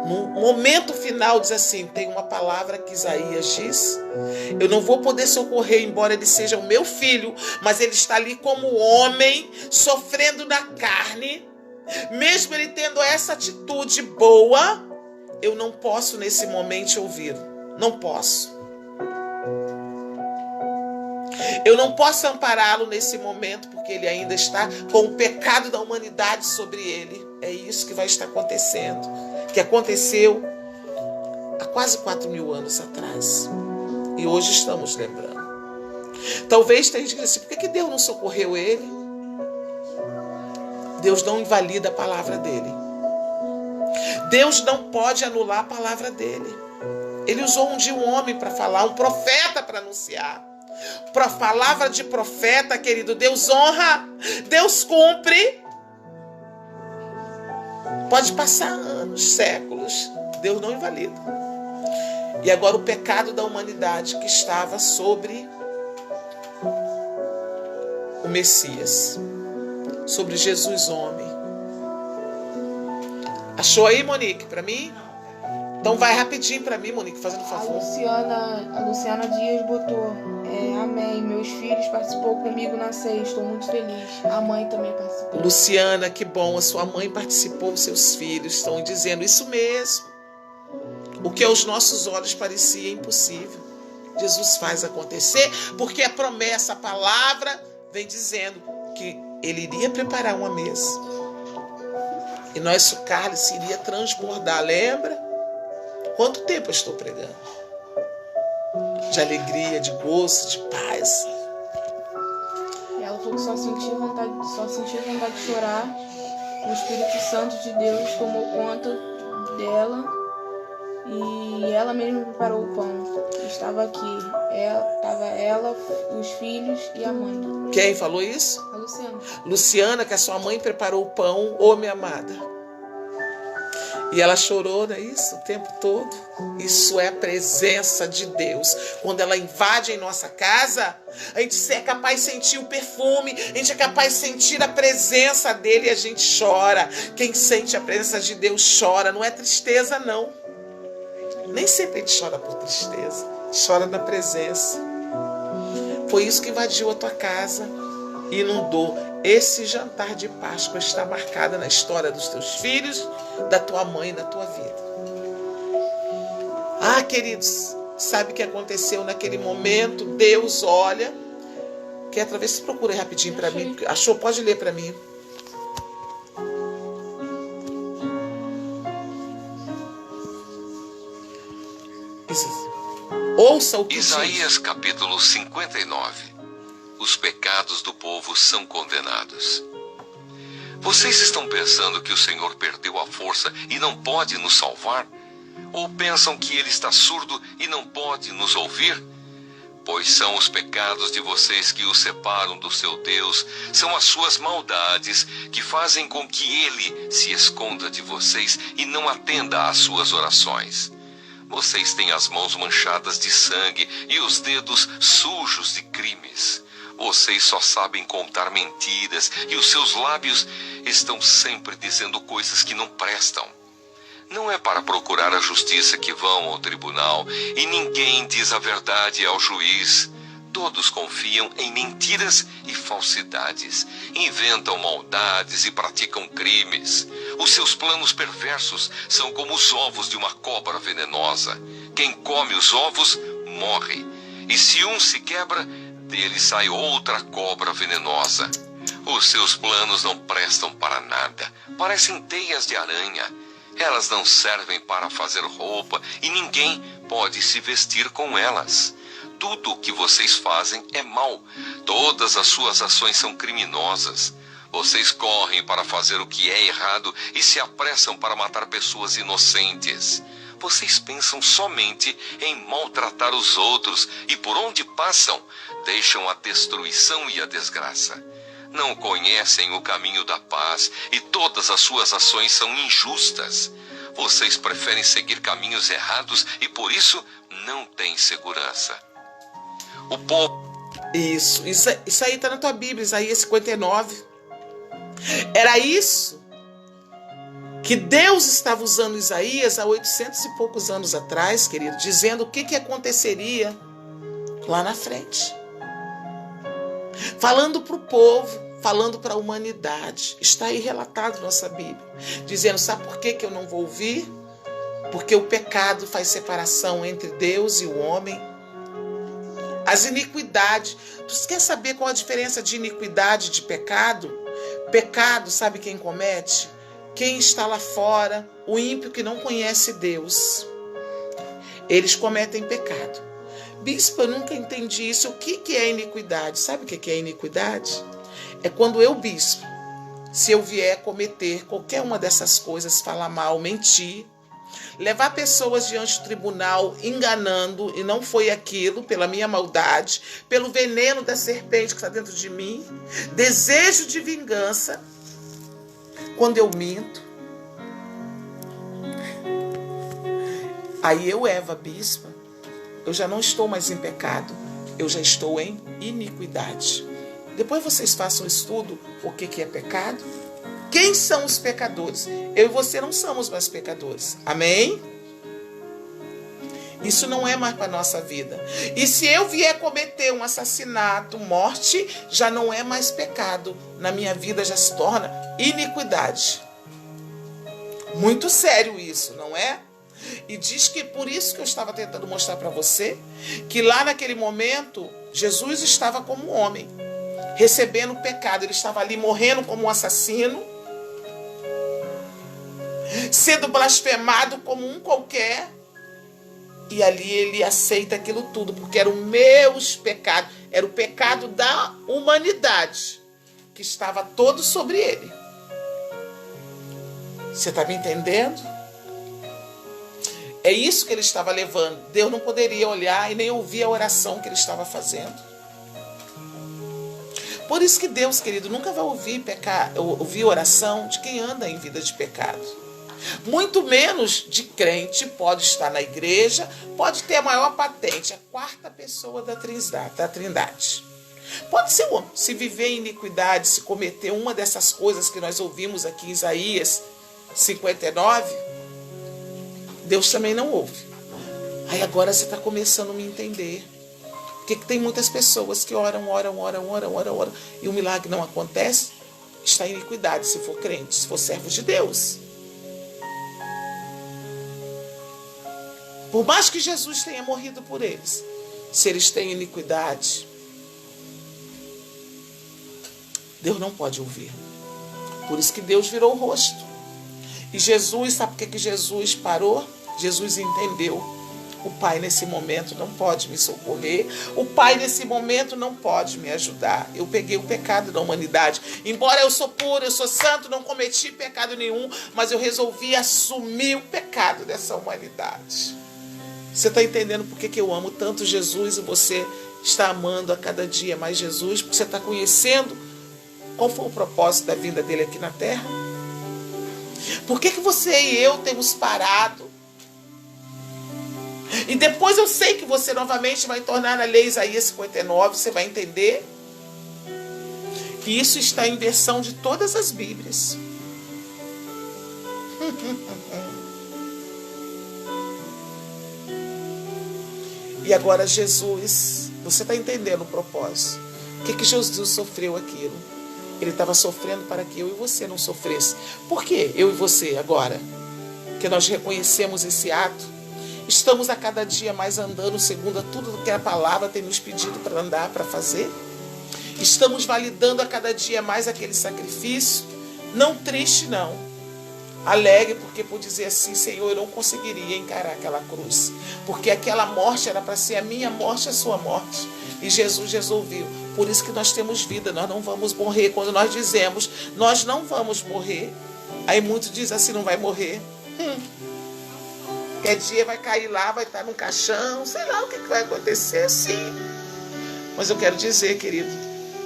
no momento final. Diz assim, tem uma palavra que Isaías diz, eu não vou poder socorrer, embora ele seja o meu filho, mas ele está ali como homem, sofrendo na carne. Mesmo ele tendo essa atitude boa, eu não posso nesse momento ouvir. Não posso. Eu não posso ampará-lo nesse momento, porque ele ainda está com o pecado da humanidade sobre ele. É isso que vai estar acontecendo. Que aconteceu há quase 4.000 anos atrás. E hoje estamos lembrando. Talvez tenha gente que diz assim, por que Deus não socorreu ele? Deus não invalida a palavra dele. Deus não pode anular a palavra dele. Ele usou um dia um homem para falar, um profeta para anunciar. Palavra de profeta, querido, Deus honra, Deus cumpre. Pode passar anos, séculos, Deus não invalida. E agora o pecado da humanidade que estava sobre o Messias, sobre Jesus homem. Achou aí, Monique, para mim? Então vai rapidinho para mim, Monique, fazendo um favor. A Luciana Dias botou, amém, meus filhos participou comigo na ceia, estou muito feliz. A mãe também participou. Luciana, que bom, a sua mãe participou, os seus filhos estão dizendo isso mesmo. O que aos nossos olhos parecia impossível, Jesus faz acontecer, porque a promessa, a palavra, vem dizendo que ele iria preparar uma mesa. E nosso cálice iria transbordar, lembra? Quanto tempo eu estou pregando? De alegria, de gozo, de paz. E ela falou que só sentia vontade de chorar. O Espírito Santo de Deus tomou conta dela e ela mesma preparou o pão. Estava aqui. Estava ela, os filhos e a mãe. Quem falou isso? A Luciana. Luciana, que a sua mãe preparou o pão, ô minha amada. E ela chorou, não é isso? O tempo todo. Isso é a presença de Deus. Quando ela invade em nossa casa, a gente é capaz de sentir o perfume, a gente é capaz de sentir a presença dele e a gente chora. Quem sente a presença de Deus chora, não é tristeza não. Nem sempre a gente chora por tristeza, chora na presença. Foi isso que invadiu a tua casa, inundou. Esse jantar de Páscoa está marcado na história dos teus filhos, da tua mãe e da tua vida. Ah, queridos, sabe o que aconteceu naquele momento? Deus olha. Quer através? Procura rapidinho para mim. Achou? Pode ler para mim. Ouça o que Isaías capítulo 59. Os pecados do povo são condenados. Vocês estão pensando que o Senhor perdeu a força e não pode nos salvar? Ou pensam que Ele está surdo e não pode nos ouvir? Pois são os pecados de vocês que o separam do seu Deus, são as suas maldades que fazem com que Ele se esconda de vocês e não atenda às suas orações. Vocês têm as mãos manchadas de sangue e os dedos sujos de crimes. Vocês só sabem contar mentiras e os seus lábios estão sempre dizendo coisas que não prestam. Não é para procurar a justiça que vão ao tribunal e ninguém diz a verdade ao juiz. Todos confiam em mentiras e falsidades, inventam maldades e praticam crimes. Os seus planos perversos são como os ovos de uma cobra venenosa. Quem come os ovos morre, e se um se quebra, dele sai outra cobra venenosa. Os seus planos não prestam para nada, parecem teias de aranha. Elas não servem para fazer roupa e ninguém pode se vestir com elas. Tudo o que vocês fazem é mal. Todas as suas ações são criminosas. Vocês correm para fazer o que é errado e se apressam para matar pessoas inocentes. Vocês pensam somente em maltratar os outros e por onde passam, deixam a destruição e a desgraça. Não conhecem o caminho da paz e todas as suas ações são injustas. Vocês preferem seguir caminhos errados e por isso não têm segurança. O povo... Isso aí está na tua Bíblia, Isaías 59. Era isso que Deus estava usando Isaías há 800 e poucos anos atrás, querido, dizendo o que aconteceria lá na frente. Falando para o povo, falando para a humanidade. Está aí relatado na nossa Bíblia. Dizendo, sabe por que eu não vou ouvir? Porque o pecado faz separação entre Deus e o homem. As iniquidades. Tu quer saber qual a diferença de iniquidade e de pecado? Pecado, sabe quem comete? Quem está lá fora, o ímpio que não conhece Deus. Eles cometem pecado. Bispo, eu nunca entendi isso. O que é iniquidade? Sabe o que é iniquidade? É quando eu, bispo, se eu vier cometer qualquer uma dessas coisas, falar mal, mentir, levar pessoas diante do tribunal enganando, e não foi aquilo, pela minha maldade, pelo veneno da serpente que está dentro de mim, desejo de vingança, quando eu minto, aí eu, Eva, bispa, eu já não estou mais em pecado, eu já estou em iniquidade. Depois vocês façam um estudo, o que é pecado. Quem são os pecadores? Eu e você não somos mais pecadores. Amém? Isso não é mais para a nossa vida. E se eu vier cometer um assassinato, morte, já não é mais pecado. Na minha vida já se torna iniquidade. Muito sério isso, não é? E diz que por isso que eu estava tentando mostrar para você, que lá naquele momento, Jesus estava como homem, recebendo o pecado. Ele estava ali morrendo como um assassino, sendo blasfemado como um qualquer. E ali ele aceita aquilo tudo, porque eram meus pecados, era o pecado da humanidade, que estava todo sobre ele. Você está me entendendo? É isso que ele estava levando. Deus não poderia olhar e nem ouvir a oração que ele estava fazendo. Por isso que Deus, querido, nunca vai ouvir oração de quem anda em vida de pecado. Muito menos de crente pode estar na igreja, pode ter a maior patente, a quarta pessoa da Trindade. Pode ser homem, se viver em iniquidade, se cometer uma dessas coisas que nós ouvimos aqui em Isaías 59, Deus também não ouve. Aí agora você está começando a me entender. Porque tem muitas pessoas que oram, e o milagre não acontece, está em iniquidade, se for crente, se for servo de Deus. Por mais que Jesus tenha morrido por eles, se eles têm iniquidade, Deus não pode ouvir. Por isso que Deus virou o rosto. E Jesus, sabe por que Jesus parou? Jesus entendeu. O Pai nesse momento não pode me socorrer. O Pai nesse momento não pode me ajudar. Eu peguei o pecado da humanidade. Embora eu sou puro, eu sou santo, não cometi pecado nenhum, mas eu resolvi assumir o pecado dessa humanidade. Você está entendendo por que eu amo tanto Jesus e você está amando a cada dia mais Jesus? Porque você está conhecendo qual foi o propósito da vinda dele aqui na terra? Por que você e eu temos parado? E depois eu sei que você novamente vai tornar na lei Isaías 59, você vai entender que isso está em versão de todas as Bíblias. E agora Jesus, você está entendendo o propósito? O que Jesus sofreu aquilo? Ele estava sofrendo para que eu e você não sofresse. Por que eu e você agora? Que nós reconhecemos esse ato. Estamos a cada dia mais andando segundo a tudo que a palavra tem nos pedido para andar, para fazer. Estamos validando a cada dia mais aquele sacrifício. Não triste, não. Alegre, porque por dizer assim, Senhor, eu não conseguiria encarar aquela cruz. Porque aquela morte era para ser a minha morte, a sua morte. E Jesus resolveu. Por isso que nós temos vida, nós não vamos morrer. Quando nós dizemos, nós não vamos morrer. Aí muitos dizem assim, não vai morrer. Qualquer dia vai cair lá, vai estar num caixão, sei lá o que vai acontecer, sim. Mas eu quero dizer, querido,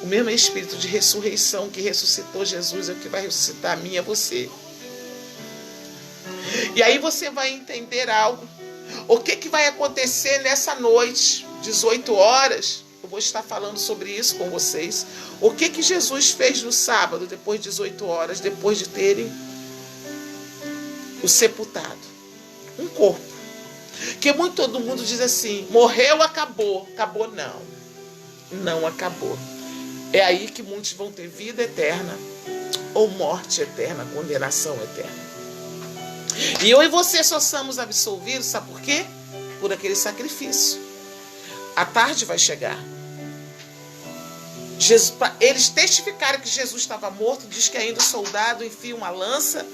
o mesmo Espírito de ressurreição que ressuscitou Jesus é o que vai ressuscitar a mim e a você. E aí você vai entender algo. O que vai acontecer nessa noite, 18 horas, eu vou estar falando sobre isso com vocês. O que Jesus fez no sábado, depois de 18 horas, depois de terem o sepultado. Um corpo. Que muito todo mundo diz assim, morreu, acabou. Acabou não. Não acabou. É aí que muitos vão ter vida eterna, ou morte eterna, condenação eterna. E eu e você só somos absolvidos, sabe por quê? Por aquele sacrifício. A tarde vai chegar. Eles testificaram que Jesus estava morto, diz que ainda o soldado enfia uma lança,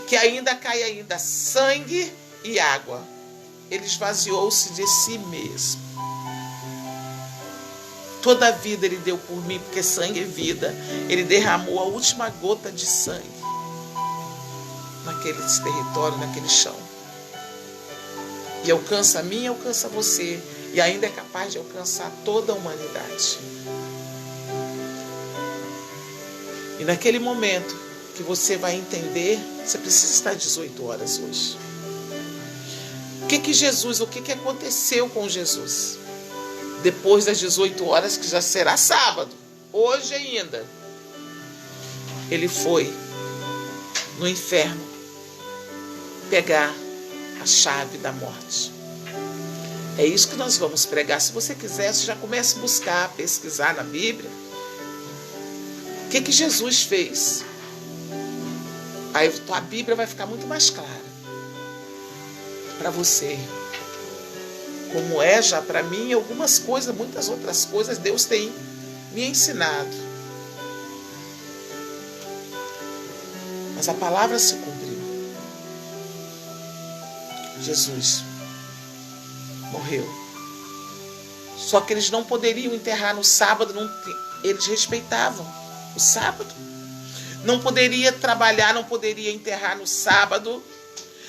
que ainda cai ainda sangue e água. Ele esvaziou-se de si mesmo. Toda a vida ele deu por mim, porque sangue é vida. Ele derramou a última gota de sangue naquele território, naquele chão. E alcança a mim e alcança você. E ainda é capaz de alcançar toda a humanidade. E naquele momento que você vai entender, você precisa estar 18 horas hoje. O que aconteceu com Jesus? Depois das 18 horas, que já será sábado, hoje ainda, ele foi no inferno pegar a chave da morte. É isso que nós vamos pregar. Se você quiser, você já comece a buscar, pesquisar na Bíblia. O que Jesus fez? Aí a Bíblia vai ficar muito mais clara para você. Como é já para mim, algumas coisas, muitas outras coisas, Deus tem me ensinado. Mas a palavra se cumpriu. Jesus morreu. Só que eles não poderiam enterrar no sábado, eles respeitavam o sábado. Não poderia trabalhar, não poderia enterrar no sábado.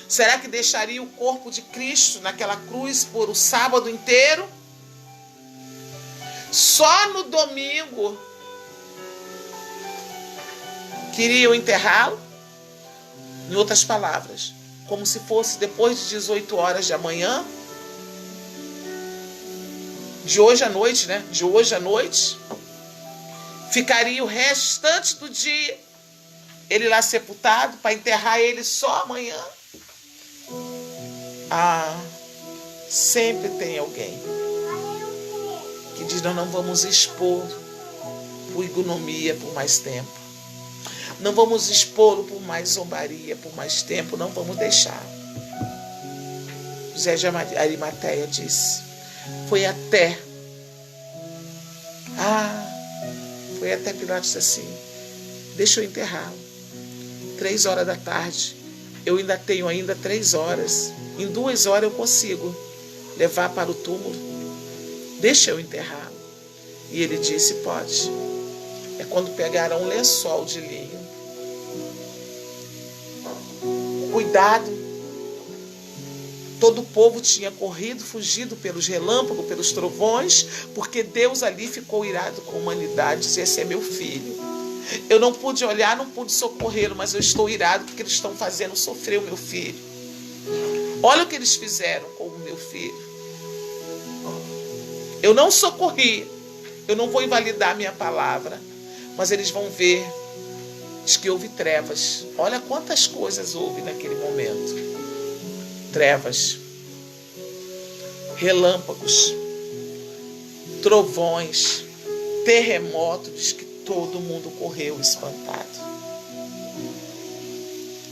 Será que deixaria o corpo de Cristo naquela cruz por o sábado inteiro? Só no domingo queriam enterrá-lo? Em outras palavras, como se fosse depois de 18 horas de amanhã, de hoje à noite, né? De hoje à noite, ficaria o restante do dia ele lá sepultado para enterrar ele só amanhã. Sempre tem alguém que diz: não vamos expor por ignomia por mais tempo. Não vamos expô-lo por mais zombaria, por mais tempo, não vamos deixar. José de Arimateia disse: foi até Pilatos assim: deixa eu enterrá-lo. 3 horas da tarde, eu ainda tenho 3 horas. Em 2 horas eu consigo levar para o túmulo. Deixa eu enterrá-lo. E ele disse: pode. É quando pegaram um lençol de linho. Cuidado. Todo o povo tinha corrido, fugido pelos relâmpagos, pelos trovões, porque Deus ali ficou irado com a humanidade. Dizia: esse é meu filho. Eu não pude olhar, não pude socorrê-lo, mas eu estou irado porque eles estão fazendo sofrer o meu filho. Olha o que eles fizeram com o meu filho. Eu não socorri, eu não vou invalidar a minha palavra, mas eles vão ver. Diz que houve trevas. Olha quantas coisas houve naquele momento. Trevas, relâmpagos, trovões, terremoto. Diz que todo mundo correu espantado.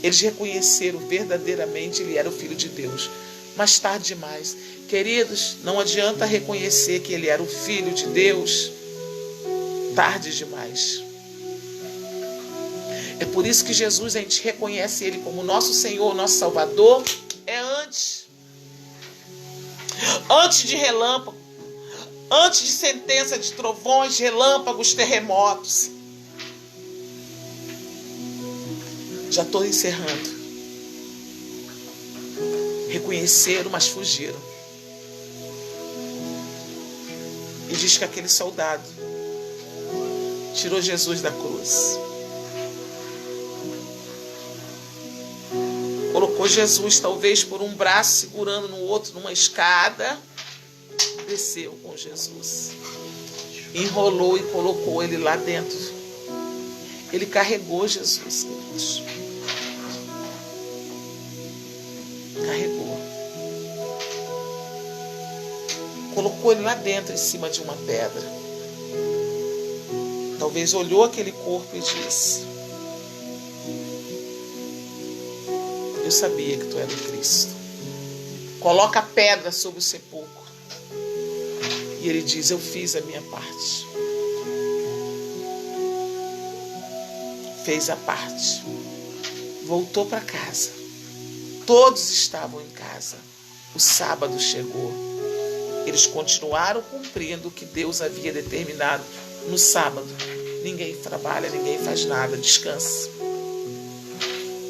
Eles reconheceram verdadeiramente ele era o Filho de Deus. Mas tarde demais. Queridos, não adianta reconhecer que ele era o Filho de Deus tarde demais. É por isso que Jesus, a gente reconhece ele como nosso Senhor, nosso Salvador, antes. Antes de relâmpago, antes de sentença de trovões, relâmpagos, terremotos. Já estou encerrando. Reconheceram, mas fugiram. E diz que aquele soldado tirou Jesus da cruz. Colocou Jesus, talvez por um braço, segurando no outro, numa escada. Desceu com Jesus. Enrolou e colocou ele lá dentro. Ele carregou Jesus, queridos. Carregou. Colocou ele lá dentro, em cima de uma pedra. Talvez olhou aquele corpo e disse: eu sabia que tu era o Cristo. Coloca a pedra sobre o sepulcro. E ele diz: eu fiz a minha parte. Fez a parte. Voltou para casa. Todos estavam em casa. O sábado chegou. Eles continuaram cumprindo o que Deus havia determinado no sábado. Ninguém trabalha, ninguém faz nada, descansa.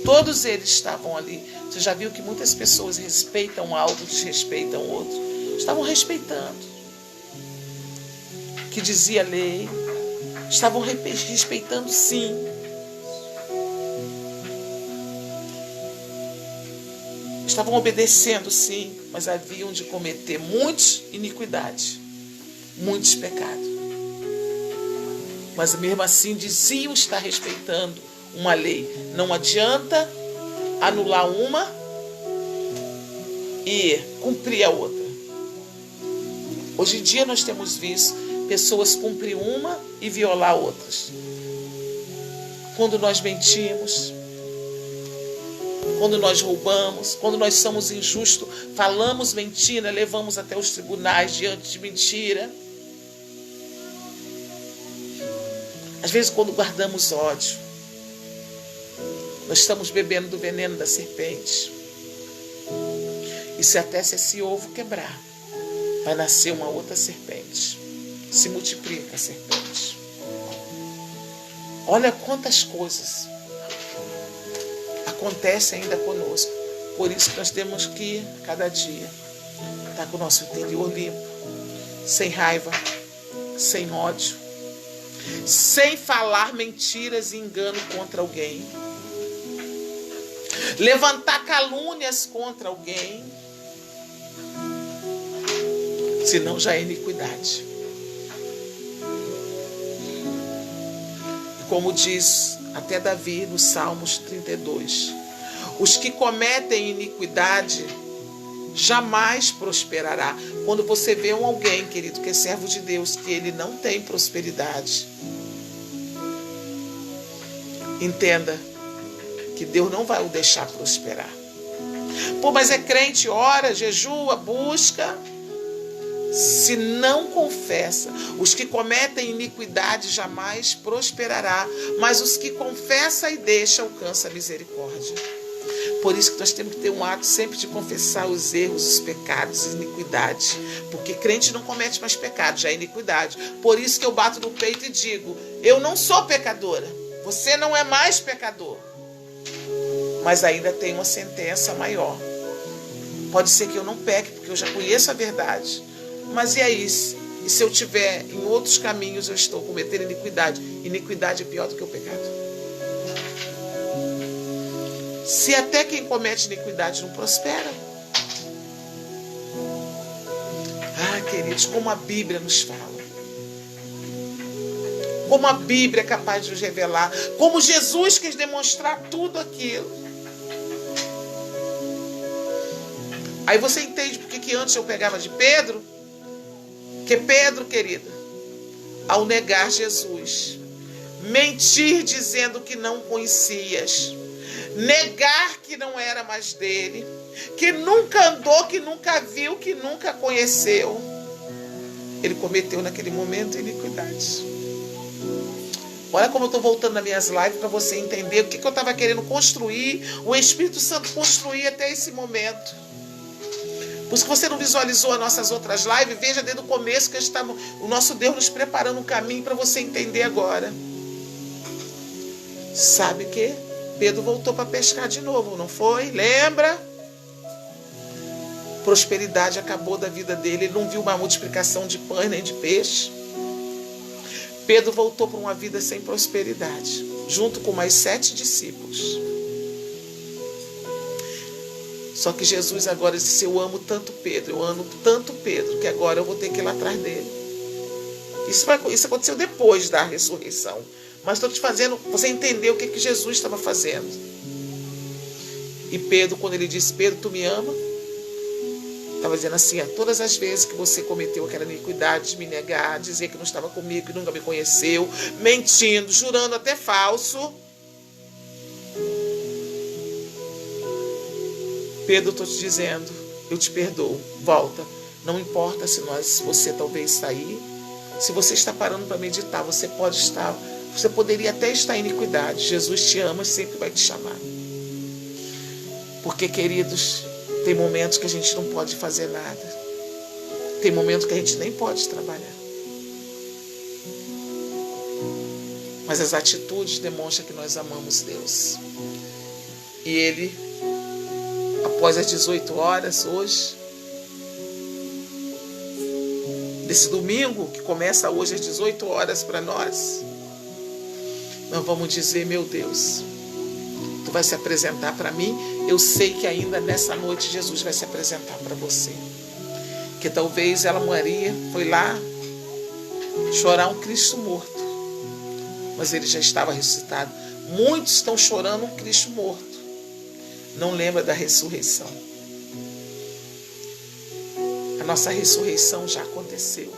Todos eles estavam ali. Você já viu que muitas pessoas respeitam algo, desrespeitam outro? Estavam respeitando. Que dizia a lei. Estavam respeitando, sim. Estavam obedecendo, sim, mas haviam de cometer muitas iniquidades, muitos pecados. Mas mesmo assim diziam estar respeitando uma lei. Não adianta anular uma e cumprir a outra. Hoje em dia nós temos visto pessoas cumprir uma e violar outras. Quando nós mentimos, quando nós roubamos, quando nós somos injustos, falamos mentira, levamos até os tribunais diante de mentira. Às vezes quando guardamos ódio, nós estamos bebendo do veneno da serpente. E se até se esse ovo quebrar, vai nascer uma outra serpente. Se multiplica a serpente. Olha quantas coisas acontecem ainda conosco. Por isso que nós temos que, cada dia, estar com o nosso interior limpo, sem raiva, sem ódio, sem falar mentiras e engano contra alguém. levantar calúnias contra alguém, senão já é iniquidade. E como diz até Davi no Salmos 32, os que cometem iniquidade jamais prosperará. Quando você vê alguém, querido, que é servo de Deus, que ele não tem prosperidade, entenda que Deus não vai o deixar prosperar. Pô, mas é crente, ora, jejua, busca. Se não confessa, os que cometem iniquidade jamais prosperará, mas os que confessam e deixam alcançam a misericórdia. Por isso que nós temos que ter um ato sempre de confessar os erros, os pecados, as iniquidades. Porque crente não comete mais pecado, já é iniquidade. Por isso que eu bato no peito e digo, eu não sou pecadora, você não é mais pecador. Mas ainda tem uma sentença maior. Pode ser que eu não peque, porque eu já conheço a verdade. Mas e aí? E se eu tiver em outros caminhos, eu estou cometendo iniquidade? Iniquidade é pior do que o pecado. Se até quem comete iniquidade não prospera. Ah, queridos, como a Bíblia nos fala. Como a Bíblia é capaz de nos revelar. Como Jesus quis demonstrar tudo aquilo. Aí você entende porque que antes eu pegava de Pedro? Que Pedro, querida, ao negar Jesus, mentir dizendo que não conhecias, negar que não era mais dele, que nunca andou, que nunca viu, que nunca conheceu, ele cometeu naquele momento iniquidade. Olha como eu estou voltando nas minhas lives para você entender o que eu estava querendo construir, o Espírito Santo construir até esse momento. Por isso que você não visualizou as nossas outras lives, veja desde o começo que estamos, o nosso Deus nos preparando um caminho para você entender agora. Sabe o que? Pedro voltou para pescar de novo, não foi? Lembra? Prosperidade acabou da vida dele, ele não viu uma multiplicação de pães nem de peixe. Pedro voltou para uma vida sem prosperidade, junto com mais 7 discípulos. Só que Jesus agora disse, eu amo tanto Pedro, que agora eu vou ter que ir lá atrás dele. Isso aconteceu depois da ressurreição. Mas estou te fazendo você entender o que Jesus estava fazendo. E Pedro, quando ele disse, Pedro, tu me ama? Estava dizendo assim, todas as vezes que você cometeu aquela iniquidade de me negar, dizer que não estava comigo, que nunca me conheceu, mentindo, jurando até falso. Pedro, estou te dizendo, eu te perdoo, volta. Não importa se você talvez sair, se você está parando para meditar, você poderia até estar em iniquidade. Jesus te ama e sempre vai te chamar. Porque, queridos, tem momentos que a gente não pode fazer nada. Tem momentos que a gente nem pode trabalhar. Mas as atitudes demonstram que nós amamos Deus. E Ele, após as 18 horas, hoje, desse domingo, que começa hoje às 18 horas para nós, vamos dizer, meu Deus, Tu vai se apresentar para mim. Eu sei que ainda nessa noite Jesus vai se apresentar para você. Que talvez ela, Maria, foi lá chorar um Cristo morto. Mas ele já estava ressuscitado. Muitos estão chorando um Cristo morto. Não lembra da ressurreição. A nossa ressurreição já aconteceu.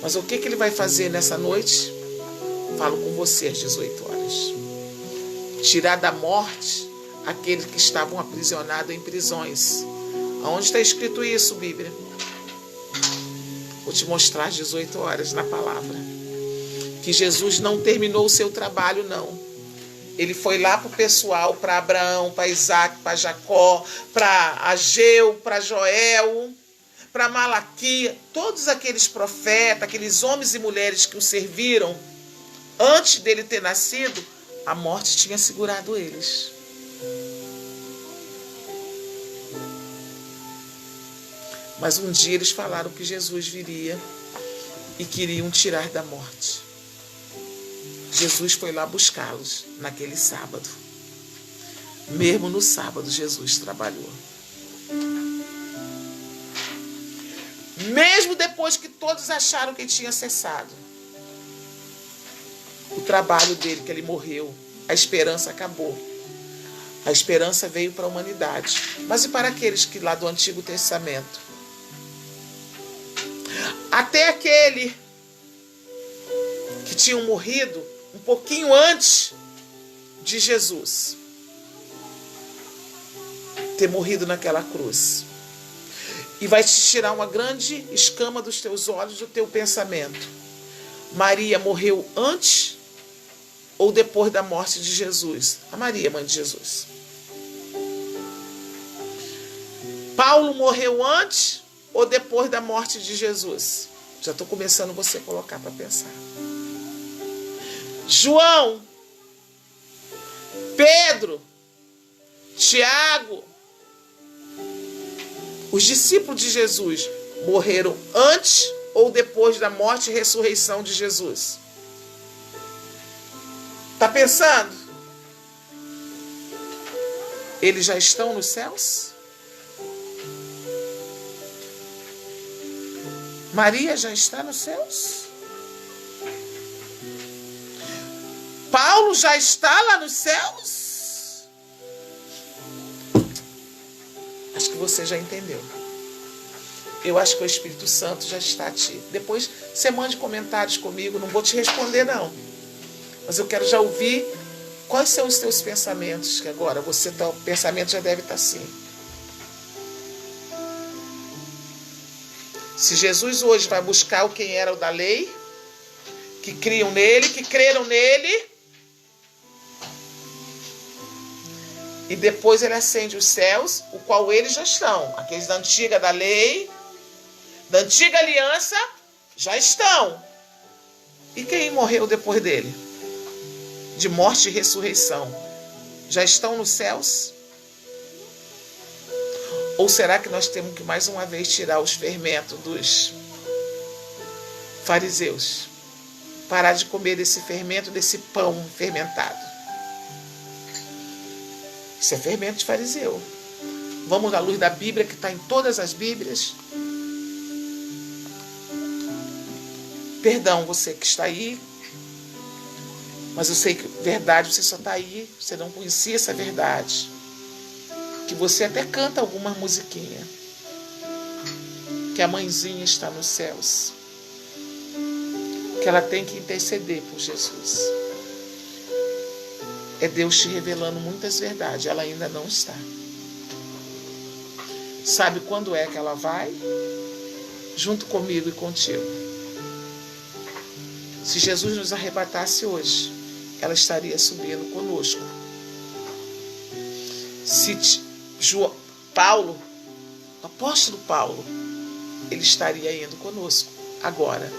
Mas o que ele vai fazer nessa noite? Falo com você às 18 horas. Tirar da morte aqueles que estavam aprisionados em prisões. Aonde está escrito isso, Bíblia? Vou te mostrar às 18 horas na palavra. Que Jesus não terminou o seu trabalho, não. Ele foi lá para o pessoal, para Abraão, para Isaac, para Jacó, para Ageu, para Joel, para Malaquias, todos aqueles profetas, aqueles homens e mulheres que o serviram, antes dele ter nascido, a morte tinha segurado eles. Mas um dia eles falaram que Jesus viria e queriam tirar da morte. Jesus foi lá buscá-los naquele sábado. Mesmo no sábado, Jesus trabalhou. Mesmo depois que todos acharam que ele tinha cessado o trabalho dele, que ele morreu, a esperança acabou. A esperança veio para a humanidade. Mas e para aqueles que lá do Antigo Testamento? Até aquele que tinham morrido um pouquinho antes de Jesus ter morrido naquela cruz. E vai te tirar uma grande escama dos teus olhos, do teu pensamento. Maria morreu antes ou depois da morte de Jesus? A Maria, mãe de Jesus. Paulo morreu antes ou depois da morte de Jesus? Já estou começando você a colocar para pensar. João, Pedro, Tiago, os discípulos de Jesus morreram antes ou depois da morte e ressurreição de Jesus? Está pensando? Eles já estão nos céus? Maria já está nos céus? Paulo já está lá nos céus? Acho que você já entendeu. Eu acho que o Espírito Santo já está a ti. Depois você mande comentários comigo, não vou te responder não. Mas eu quero já ouvir quais são os teus pensamentos, que agora o pensamento já deve estar assim. Se Jesus hoje vai buscar quem era o da lei, que criam nele, que creram nele, e depois ele acende os céus, o qual eles já estão. Aqueles da antiga da lei, da antiga aliança, já estão. E quem morreu depois dele? De morte e ressurreição. Já estão nos céus? Ou será que nós temos que mais uma vez tirar os fermentos dos fariseus? Parar de comer desse fermento, desse pão fermentado. Isso é fermento de fariseu. Vamos à luz da Bíblia, que está em todas as Bíblias. Perdão, você que está aí. Mas eu sei que verdade, você só está aí. Você não conhecia essa verdade. Que você até canta alguma musiquinha. Que a mãezinha está nos céus. Que ela tem que interceder por Jesus. É Deus te revelando muitas verdades. Ela ainda não está. Sabe quando é que ela vai? Junto comigo e contigo. Se Jesus nos arrebatasse hoje, ela estaria subindo conosco. Se Paulo, o apóstolo Paulo, ele estaria indo conosco agora.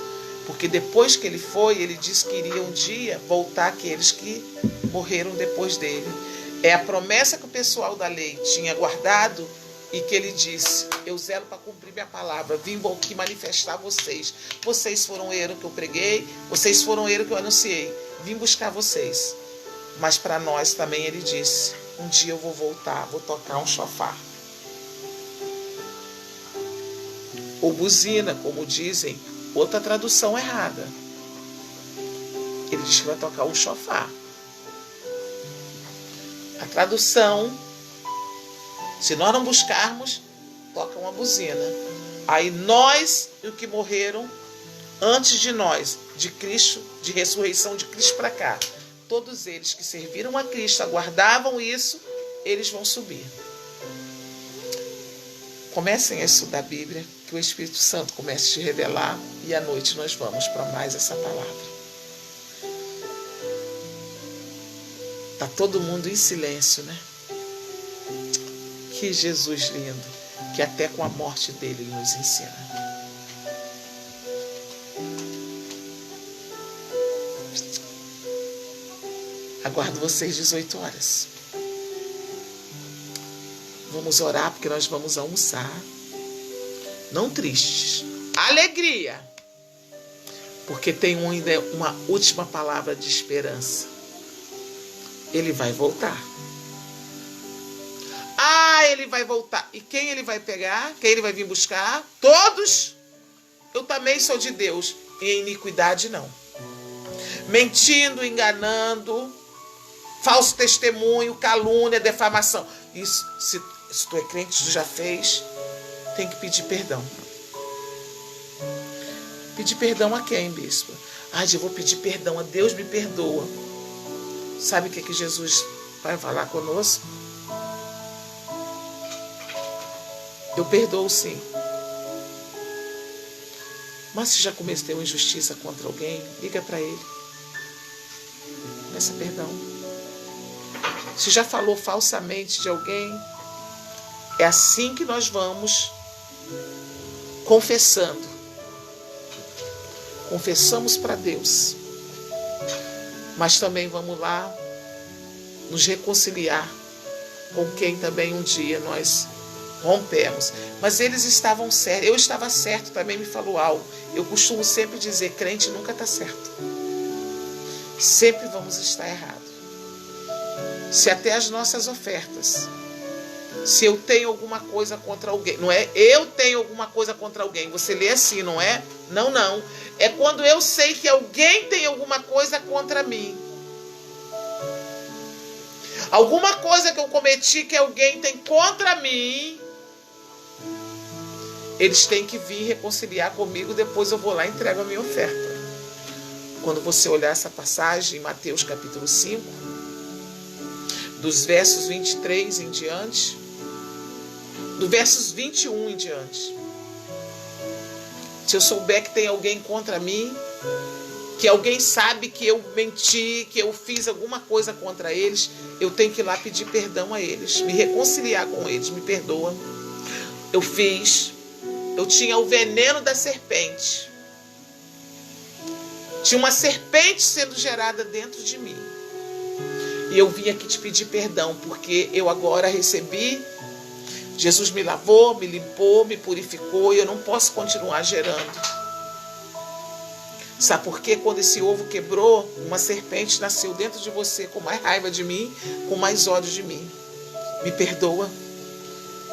Porque depois que ele foi, ele disse que iria um dia voltar aqueles que morreram depois dele. É a promessa que o pessoal da lei tinha guardado e que ele disse: eu zelo para cumprir minha palavra, vim aqui manifestar vocês. Vocês foram erro que eu preguei, vocês foram erro que eu anunciei. Vim buscar vocês. Mas para nós também ele disse: um dia eu vou voltar, vou tocar um chofar. Ou buzina, como dizem, outra tradução errada. Ele diz que vai tocar um chofar. A tradução, se nós não buscarmos, toca uma buzina. Aí nós e os que morreram antes de nós, de Cristo, de ressurreição de Cristo para cá, todos eles que serviram a Cristo, aguardavam isso, eles vão subir. Comecem a estudar a Bíblia, que o Espírito Santo comece a te revelar, e à noite nós vamos para mais essa palavra. Está todo mundo em silêncio, né? Que Jesus lindo, que até com a morte dele ele nos ensina. Aguardo vocês 18 horas. Vamos orar porque nós vamos almoçar. Não tristes. Alegria. Porque tem ainda uma última palavra de esperança. Ele vai voltar. Ah, ele vai voltar. E quem ele vai pegar? Quem ele vai vir buscar? Todos. Eu também sou de Deus. Em iniquidade não. Mentindo, enganando, falso testemunho, calúnia, defamação. Isso, se tu é crente, tu já fez, tem que pedir perdão. Pedir perdão a quem, bispo? Ah, eu vou pedir perdão a Deus, me perdoa. Sabe o que Jesus vai falar conosco? Eu perdoo sim. Mas se já cometeu injustiça contra alguém, liga para ele. Peça perdão. Se já falou falsamente de alguém, é assim que nós vamos confessando. Confessamos para Deus. Mas também vamos lá nos reconciliar com quem também um dia nós rompemos. Mas eles estavam certos. Eu estava certo, também me falou algo. Eu costumo sempre dizer, crente nunca está certo. Sempre vamos estar errados. Se até as nossas ofertas, se eu tenho alguma coisa contra alguém, não é eu tenho alguma coisa contra alguém, você lê assim, não é? Não, não. É quando eu sei que alguém tem alguma coisa contra mim. Alguma coisa que eu cometi que alguém tem contra mim, eles têm que vir reconciliar comigo, depois eu vou lá e entrego a minha oferta. Quando você olhar essa passagem em Mateus capítulo 5, dos versos 23 em diante, do versos 21 em diante. Se eu souber que tem alguém contra mim, que alguém sabe que eu menti, que eu fiz alguma coisa contra eles, eu tenho que ir lá pedir perdão a eles, me reconciliar com eles, me perdoa. Eu tinha o veneno da serpente. Tinha uma serpente sendo gerada dentro de mim. E eu vim aqui te pedir perdão, porque eu agora recebi. Jesus me lavou, me limpou, me purificou e eu não posso continuar gerando. Sabe por quê? Quando esse ovo quebrou, uma serpente nasceu dentro de você com mais raiva de mim, com mais ódio de mim. Me perdoa.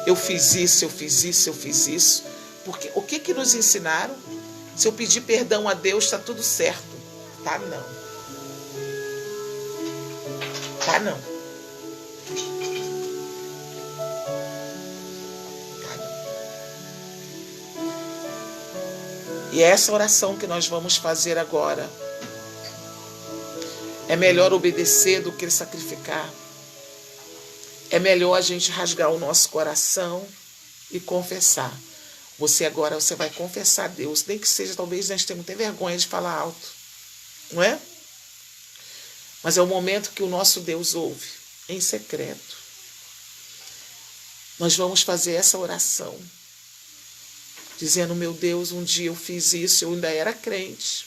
Eu fiz isso, eu fiz isso, eu fiz isso. Porque o que nos ensinaram? Se eu pedir perdão a Deus, está tudo certo. Tá não. Tá não. Tá não. E é essa oração que nós vamos fazer agora. É melhor obedecer do que sacrificar. É melhor a gente rasgar o nosso coração e confessar. Você vai confessar a Deus. Nem que seja, talvez nós tenhamos até vergonha de falar alto. Não é? Mas é o momento que o nosso Deus ouve, em secreto. Nós vamos fazer essa oração. Dizendo, meu Deus, um dia eu fiz isso, eu ainda era crente.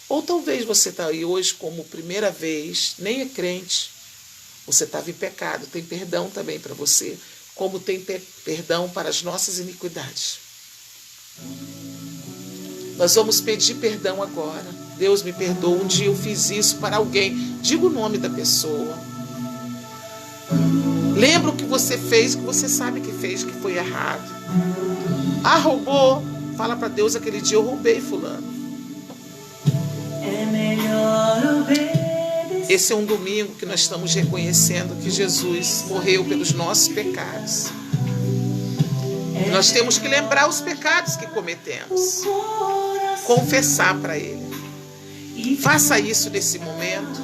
Ou talvez você está aí hoje como primeira vez, nem é crente. Você estava em pecado, tem perdão também para você. Como tem perdão para as nossas iniquidades. Nós vamos pedir perdão agora. Deus me perdoa, um dia eu fiz isso para alguém. Diga o nome da pessoa. Lembra o que você fez, que você sabe que fez, que foi errado. Ah, roubou. Fala para Deus, aquele dia eu roubei fulano. É melhor obedecer. Esse é um domingo que nós estamos reconhecendo que Jesus morreu pelos nossos pecados. E nós temos que lembrar os pecados que cometemos. Confessar para Ele. Faça isso nesse momento.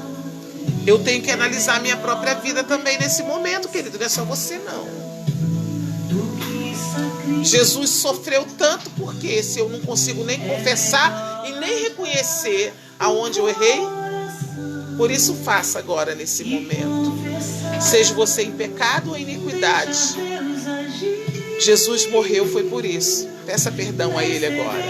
Eu tenho que analisar minha própria vida também nesse momento, querido. Não é só você, não. Jesus sofreu tanto porque se eu não consigo nem confessar e nem reconhecer aonde eu errei, por isso faça agora nesse momento. Seja você em pecado ou em iniquidade. Jesus morreu, foi por isso. Peça perdão a Ele agora.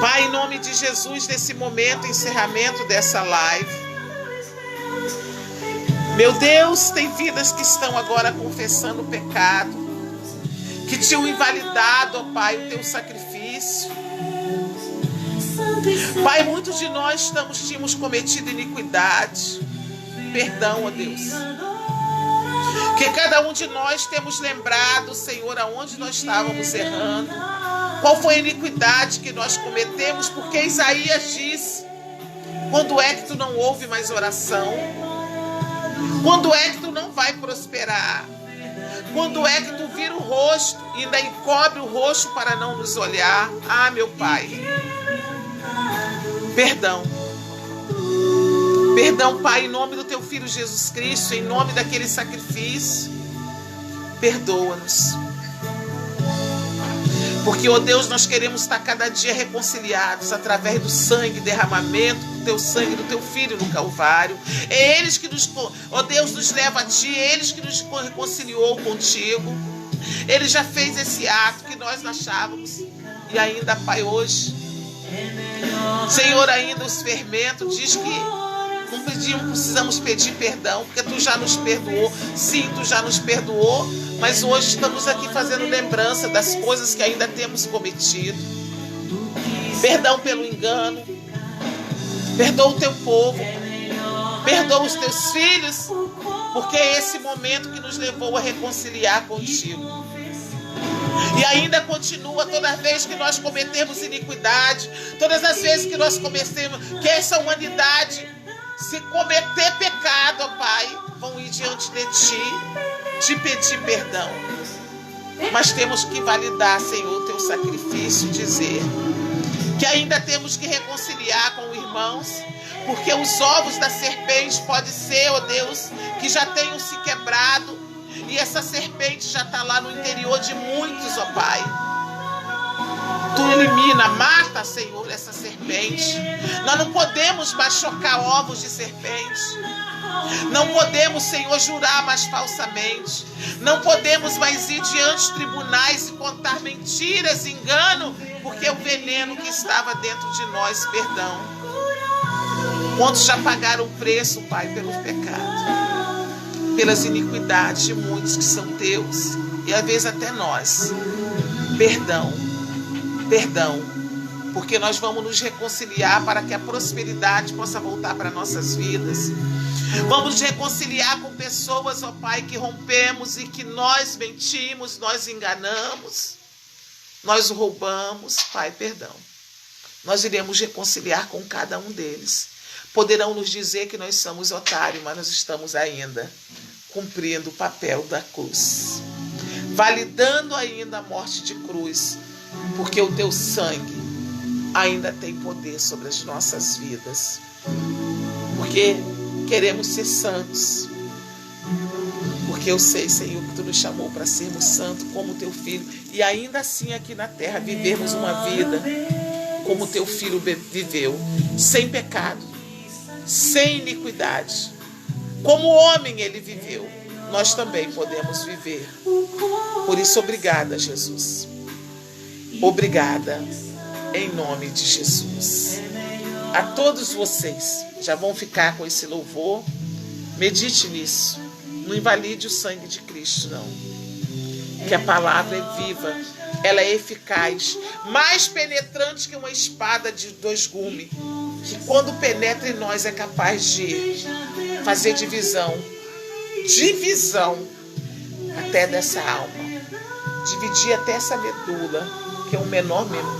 Pai, em nome de Jesus, nesse momento, encerramento dessa live. Meu Deus, tem vidas que estão agora confessando o pecado, que tinham invalidado, ó Pai, o teu sacrifício. Pai, muitos de nós tínhamos cometido iniquidade. Perdão, ó Deus. Que cada um de nós temos lembrado, Senhor, aonde nós estávamos errando. Qual foi a iniquidade que nós cometemos? Porque Isaías diz: quando é que tu não ouve mais oração? Quando é que tu não vai prosperar? Quando é que tu vira o rosto e ainda encobre o rosto para não nos olhar? Ah, meu Pai. Perdão. Perdão, Pai, em nome do teu Filho Jesus Cristo, em nome daquele sacrifício. Perdoa-nos. Porque, ó Deus, nós queremos estar cada dia reconciliados através do sangue, derramamento do teu sangue, do teu Filho no Calvário. É eles que nos, ó Deus, nos leva a ti, é eles que nos reconciliou contigo. Ele já fez esse ato que nós achávamos. E ainda, Pai, hoje, Senhor, ainda os fermentos, diz que não precisamos pedir perdão, porque tu já nos perdoou. Sim, tu já nos perdoou, mas hoje estamos aqui fazendo lembrança das coisas que ainda temos cometido. Perdão pelo engano. Perdoa o teu povo. Perdoa os teus filhos, porque é esse momento que nos levou a reconciliar contigo. E ainda continua toda vez que nós cometemos iniquidade, todas as vezes que nós cometemos, que essa humanidade, se cometer pecado, ó Pai, vão ir diante de ti, te pedir perdão. Mas temos que validar, Senhor, o teu sacrifício, dizer que ainda temos que reconciliar com os irmãos, porque os ovos da serpente pode ser, ó Deus, que já tenham se quebrado, e essa serpente já está lá no interior de muitos, ó Pai. Tu elimina, mata, Senhor, essa serpente. Nós não podemos mais chocar ovos de serpente. Não podemos, Senhor, jurar mais falsamente. Não podemos mais ir diante de tribunais e contar mentiras, engano, porque o veneno que estava dentro de nós, perdão. Quantos já pagaram o preço, Pai, pelo pecado, pelas iniquidades de muitos que são teus, e às vezes até nós. Perdão. Perdão, porque nós vamos nos reconciliar para que a prosperidade possa voltar para nossas vidas. Vamos nos reconciliar com pessoas, ó Pai, que rompemos e que nós mentimos, nós enganamos, nós roubamos. Pai, perdão. Nós iremos reconciliar com cada um deles. Poderão nos dizer que nós somos otários, mas nós estamos ainda cumprindo o papel da cruz, validando ainda a morte de cruz, porque o teu sangue ainda tem poder sobre as nossas vidas. Porque queremos ser santos. Porque eu sei, Senhor, que tu nos chamou para sermos santos como teu Filho. E ainda assim aqui na terra vivermos uma vida como teu Filho viveu. Sem pecado, sem iniquidade. Como homem ele viveu, nós também podemos viver. Por isso, obrigada, Jesus. Obrigada, em nome de Jesus. A todos vocês, já vão ficar com esse louvor. Medite nisso. Não invalide o sangue de Cristo, não. Que a palavra é viva, ela é eficaz, mais penetrante que uma espada de 2 gumes, que quando penetra em nós é capaz de fazer divisão até dessa alma, dividir até essa medula, que é o menor mesmo,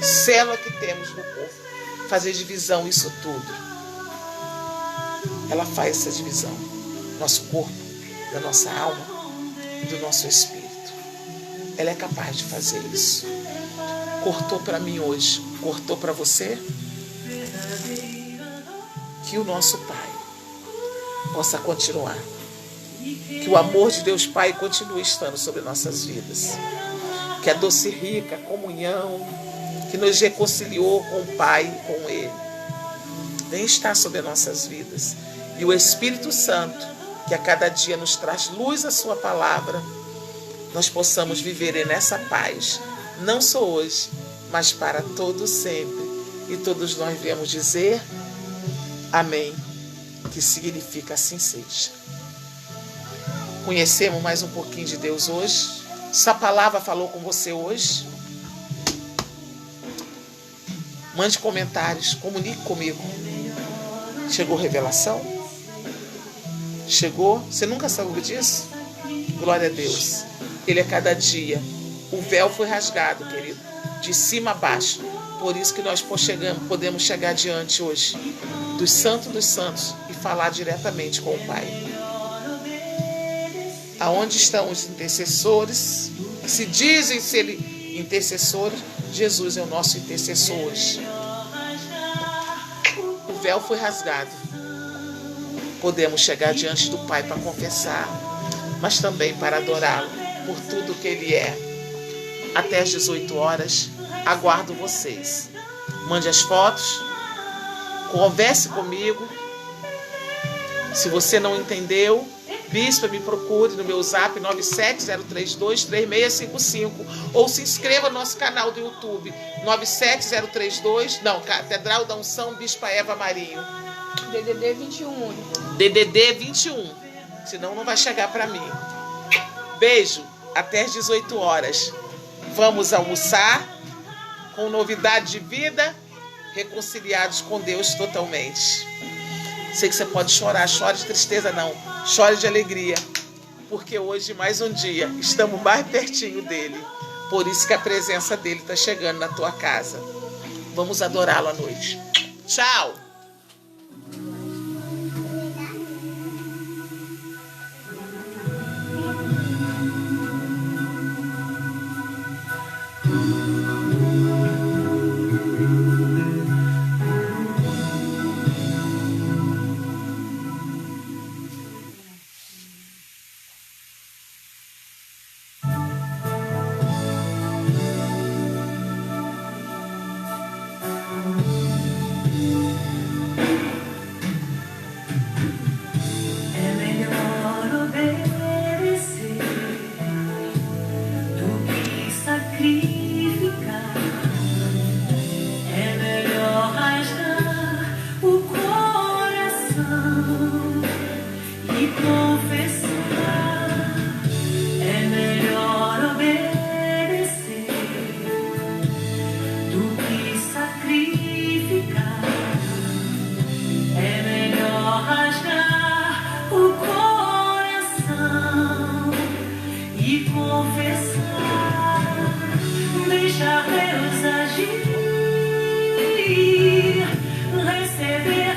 célula que temos no corpo, fazer divisão, isso tudo. Ela faz essa divisão, nosso corpo, da nossa alma e do nosso espírito. Ela é capaz de fazer isso. Cortou para mim hoje, cortou para você? Que o nosso Pai possa continuar. Que o amor de Deus Pai continue estando sobre nossas vidas. Que a doce e rica comunhão que nos reconciliou com o Pai e com Ele vem estar sobre nossas vidas. E o Espírito Santo, que a cada dia nos traz luz à sua palavra, nós possamos viver nessa paz, não só hoje, mas para todo sempre. E todos nós viemos dizer amém, que significa assim seja. Conhecemos mais um pouquinho de Deus hoje? Essa palavra falou com você hoje? Mande comentários, comunique comigo. Chegou revelação? chegou. Você nunca soube disso? Glória a Deus. Ele é cada dia. O véu foi rasgado, querido, de cima a baixo. Por isso que nós podemos chegar diante hoje dos santos e falar diretamente com o Pai. Aonde estão os intercessores que se dizem ser intercessores? Jesus é o nosso intercessor hoje. O véu foi rasgado. Podemos chegar diante do Pai para confessar, mas também para adorá-lo por tudo que Ele é. Até às 18 horas, aguardo vocês. Mande as fotos, converse comigo. Se você não entendeu, Bispa, me procure no meu zap 970323655 ou se inscreva no nosso canal do YouTube 97032, Catedral da Unção Bispa Eva Marinho. DDD 21. DDD 21. Senão não vai chegar para mim. Beijo, até às 18 horas. Vamos almoçar com novidade de vida, reconciliados com Deus totalmente. Sei que você pode chorar, chore de tristeza não, chore de alegria, porque hoje, mais um dia, estamos mais pertinho dele. Por isso que a presença dele está chegando na tua casa. Vamos adorá-lo à noite. Tchau! Deixa Deus agir, receber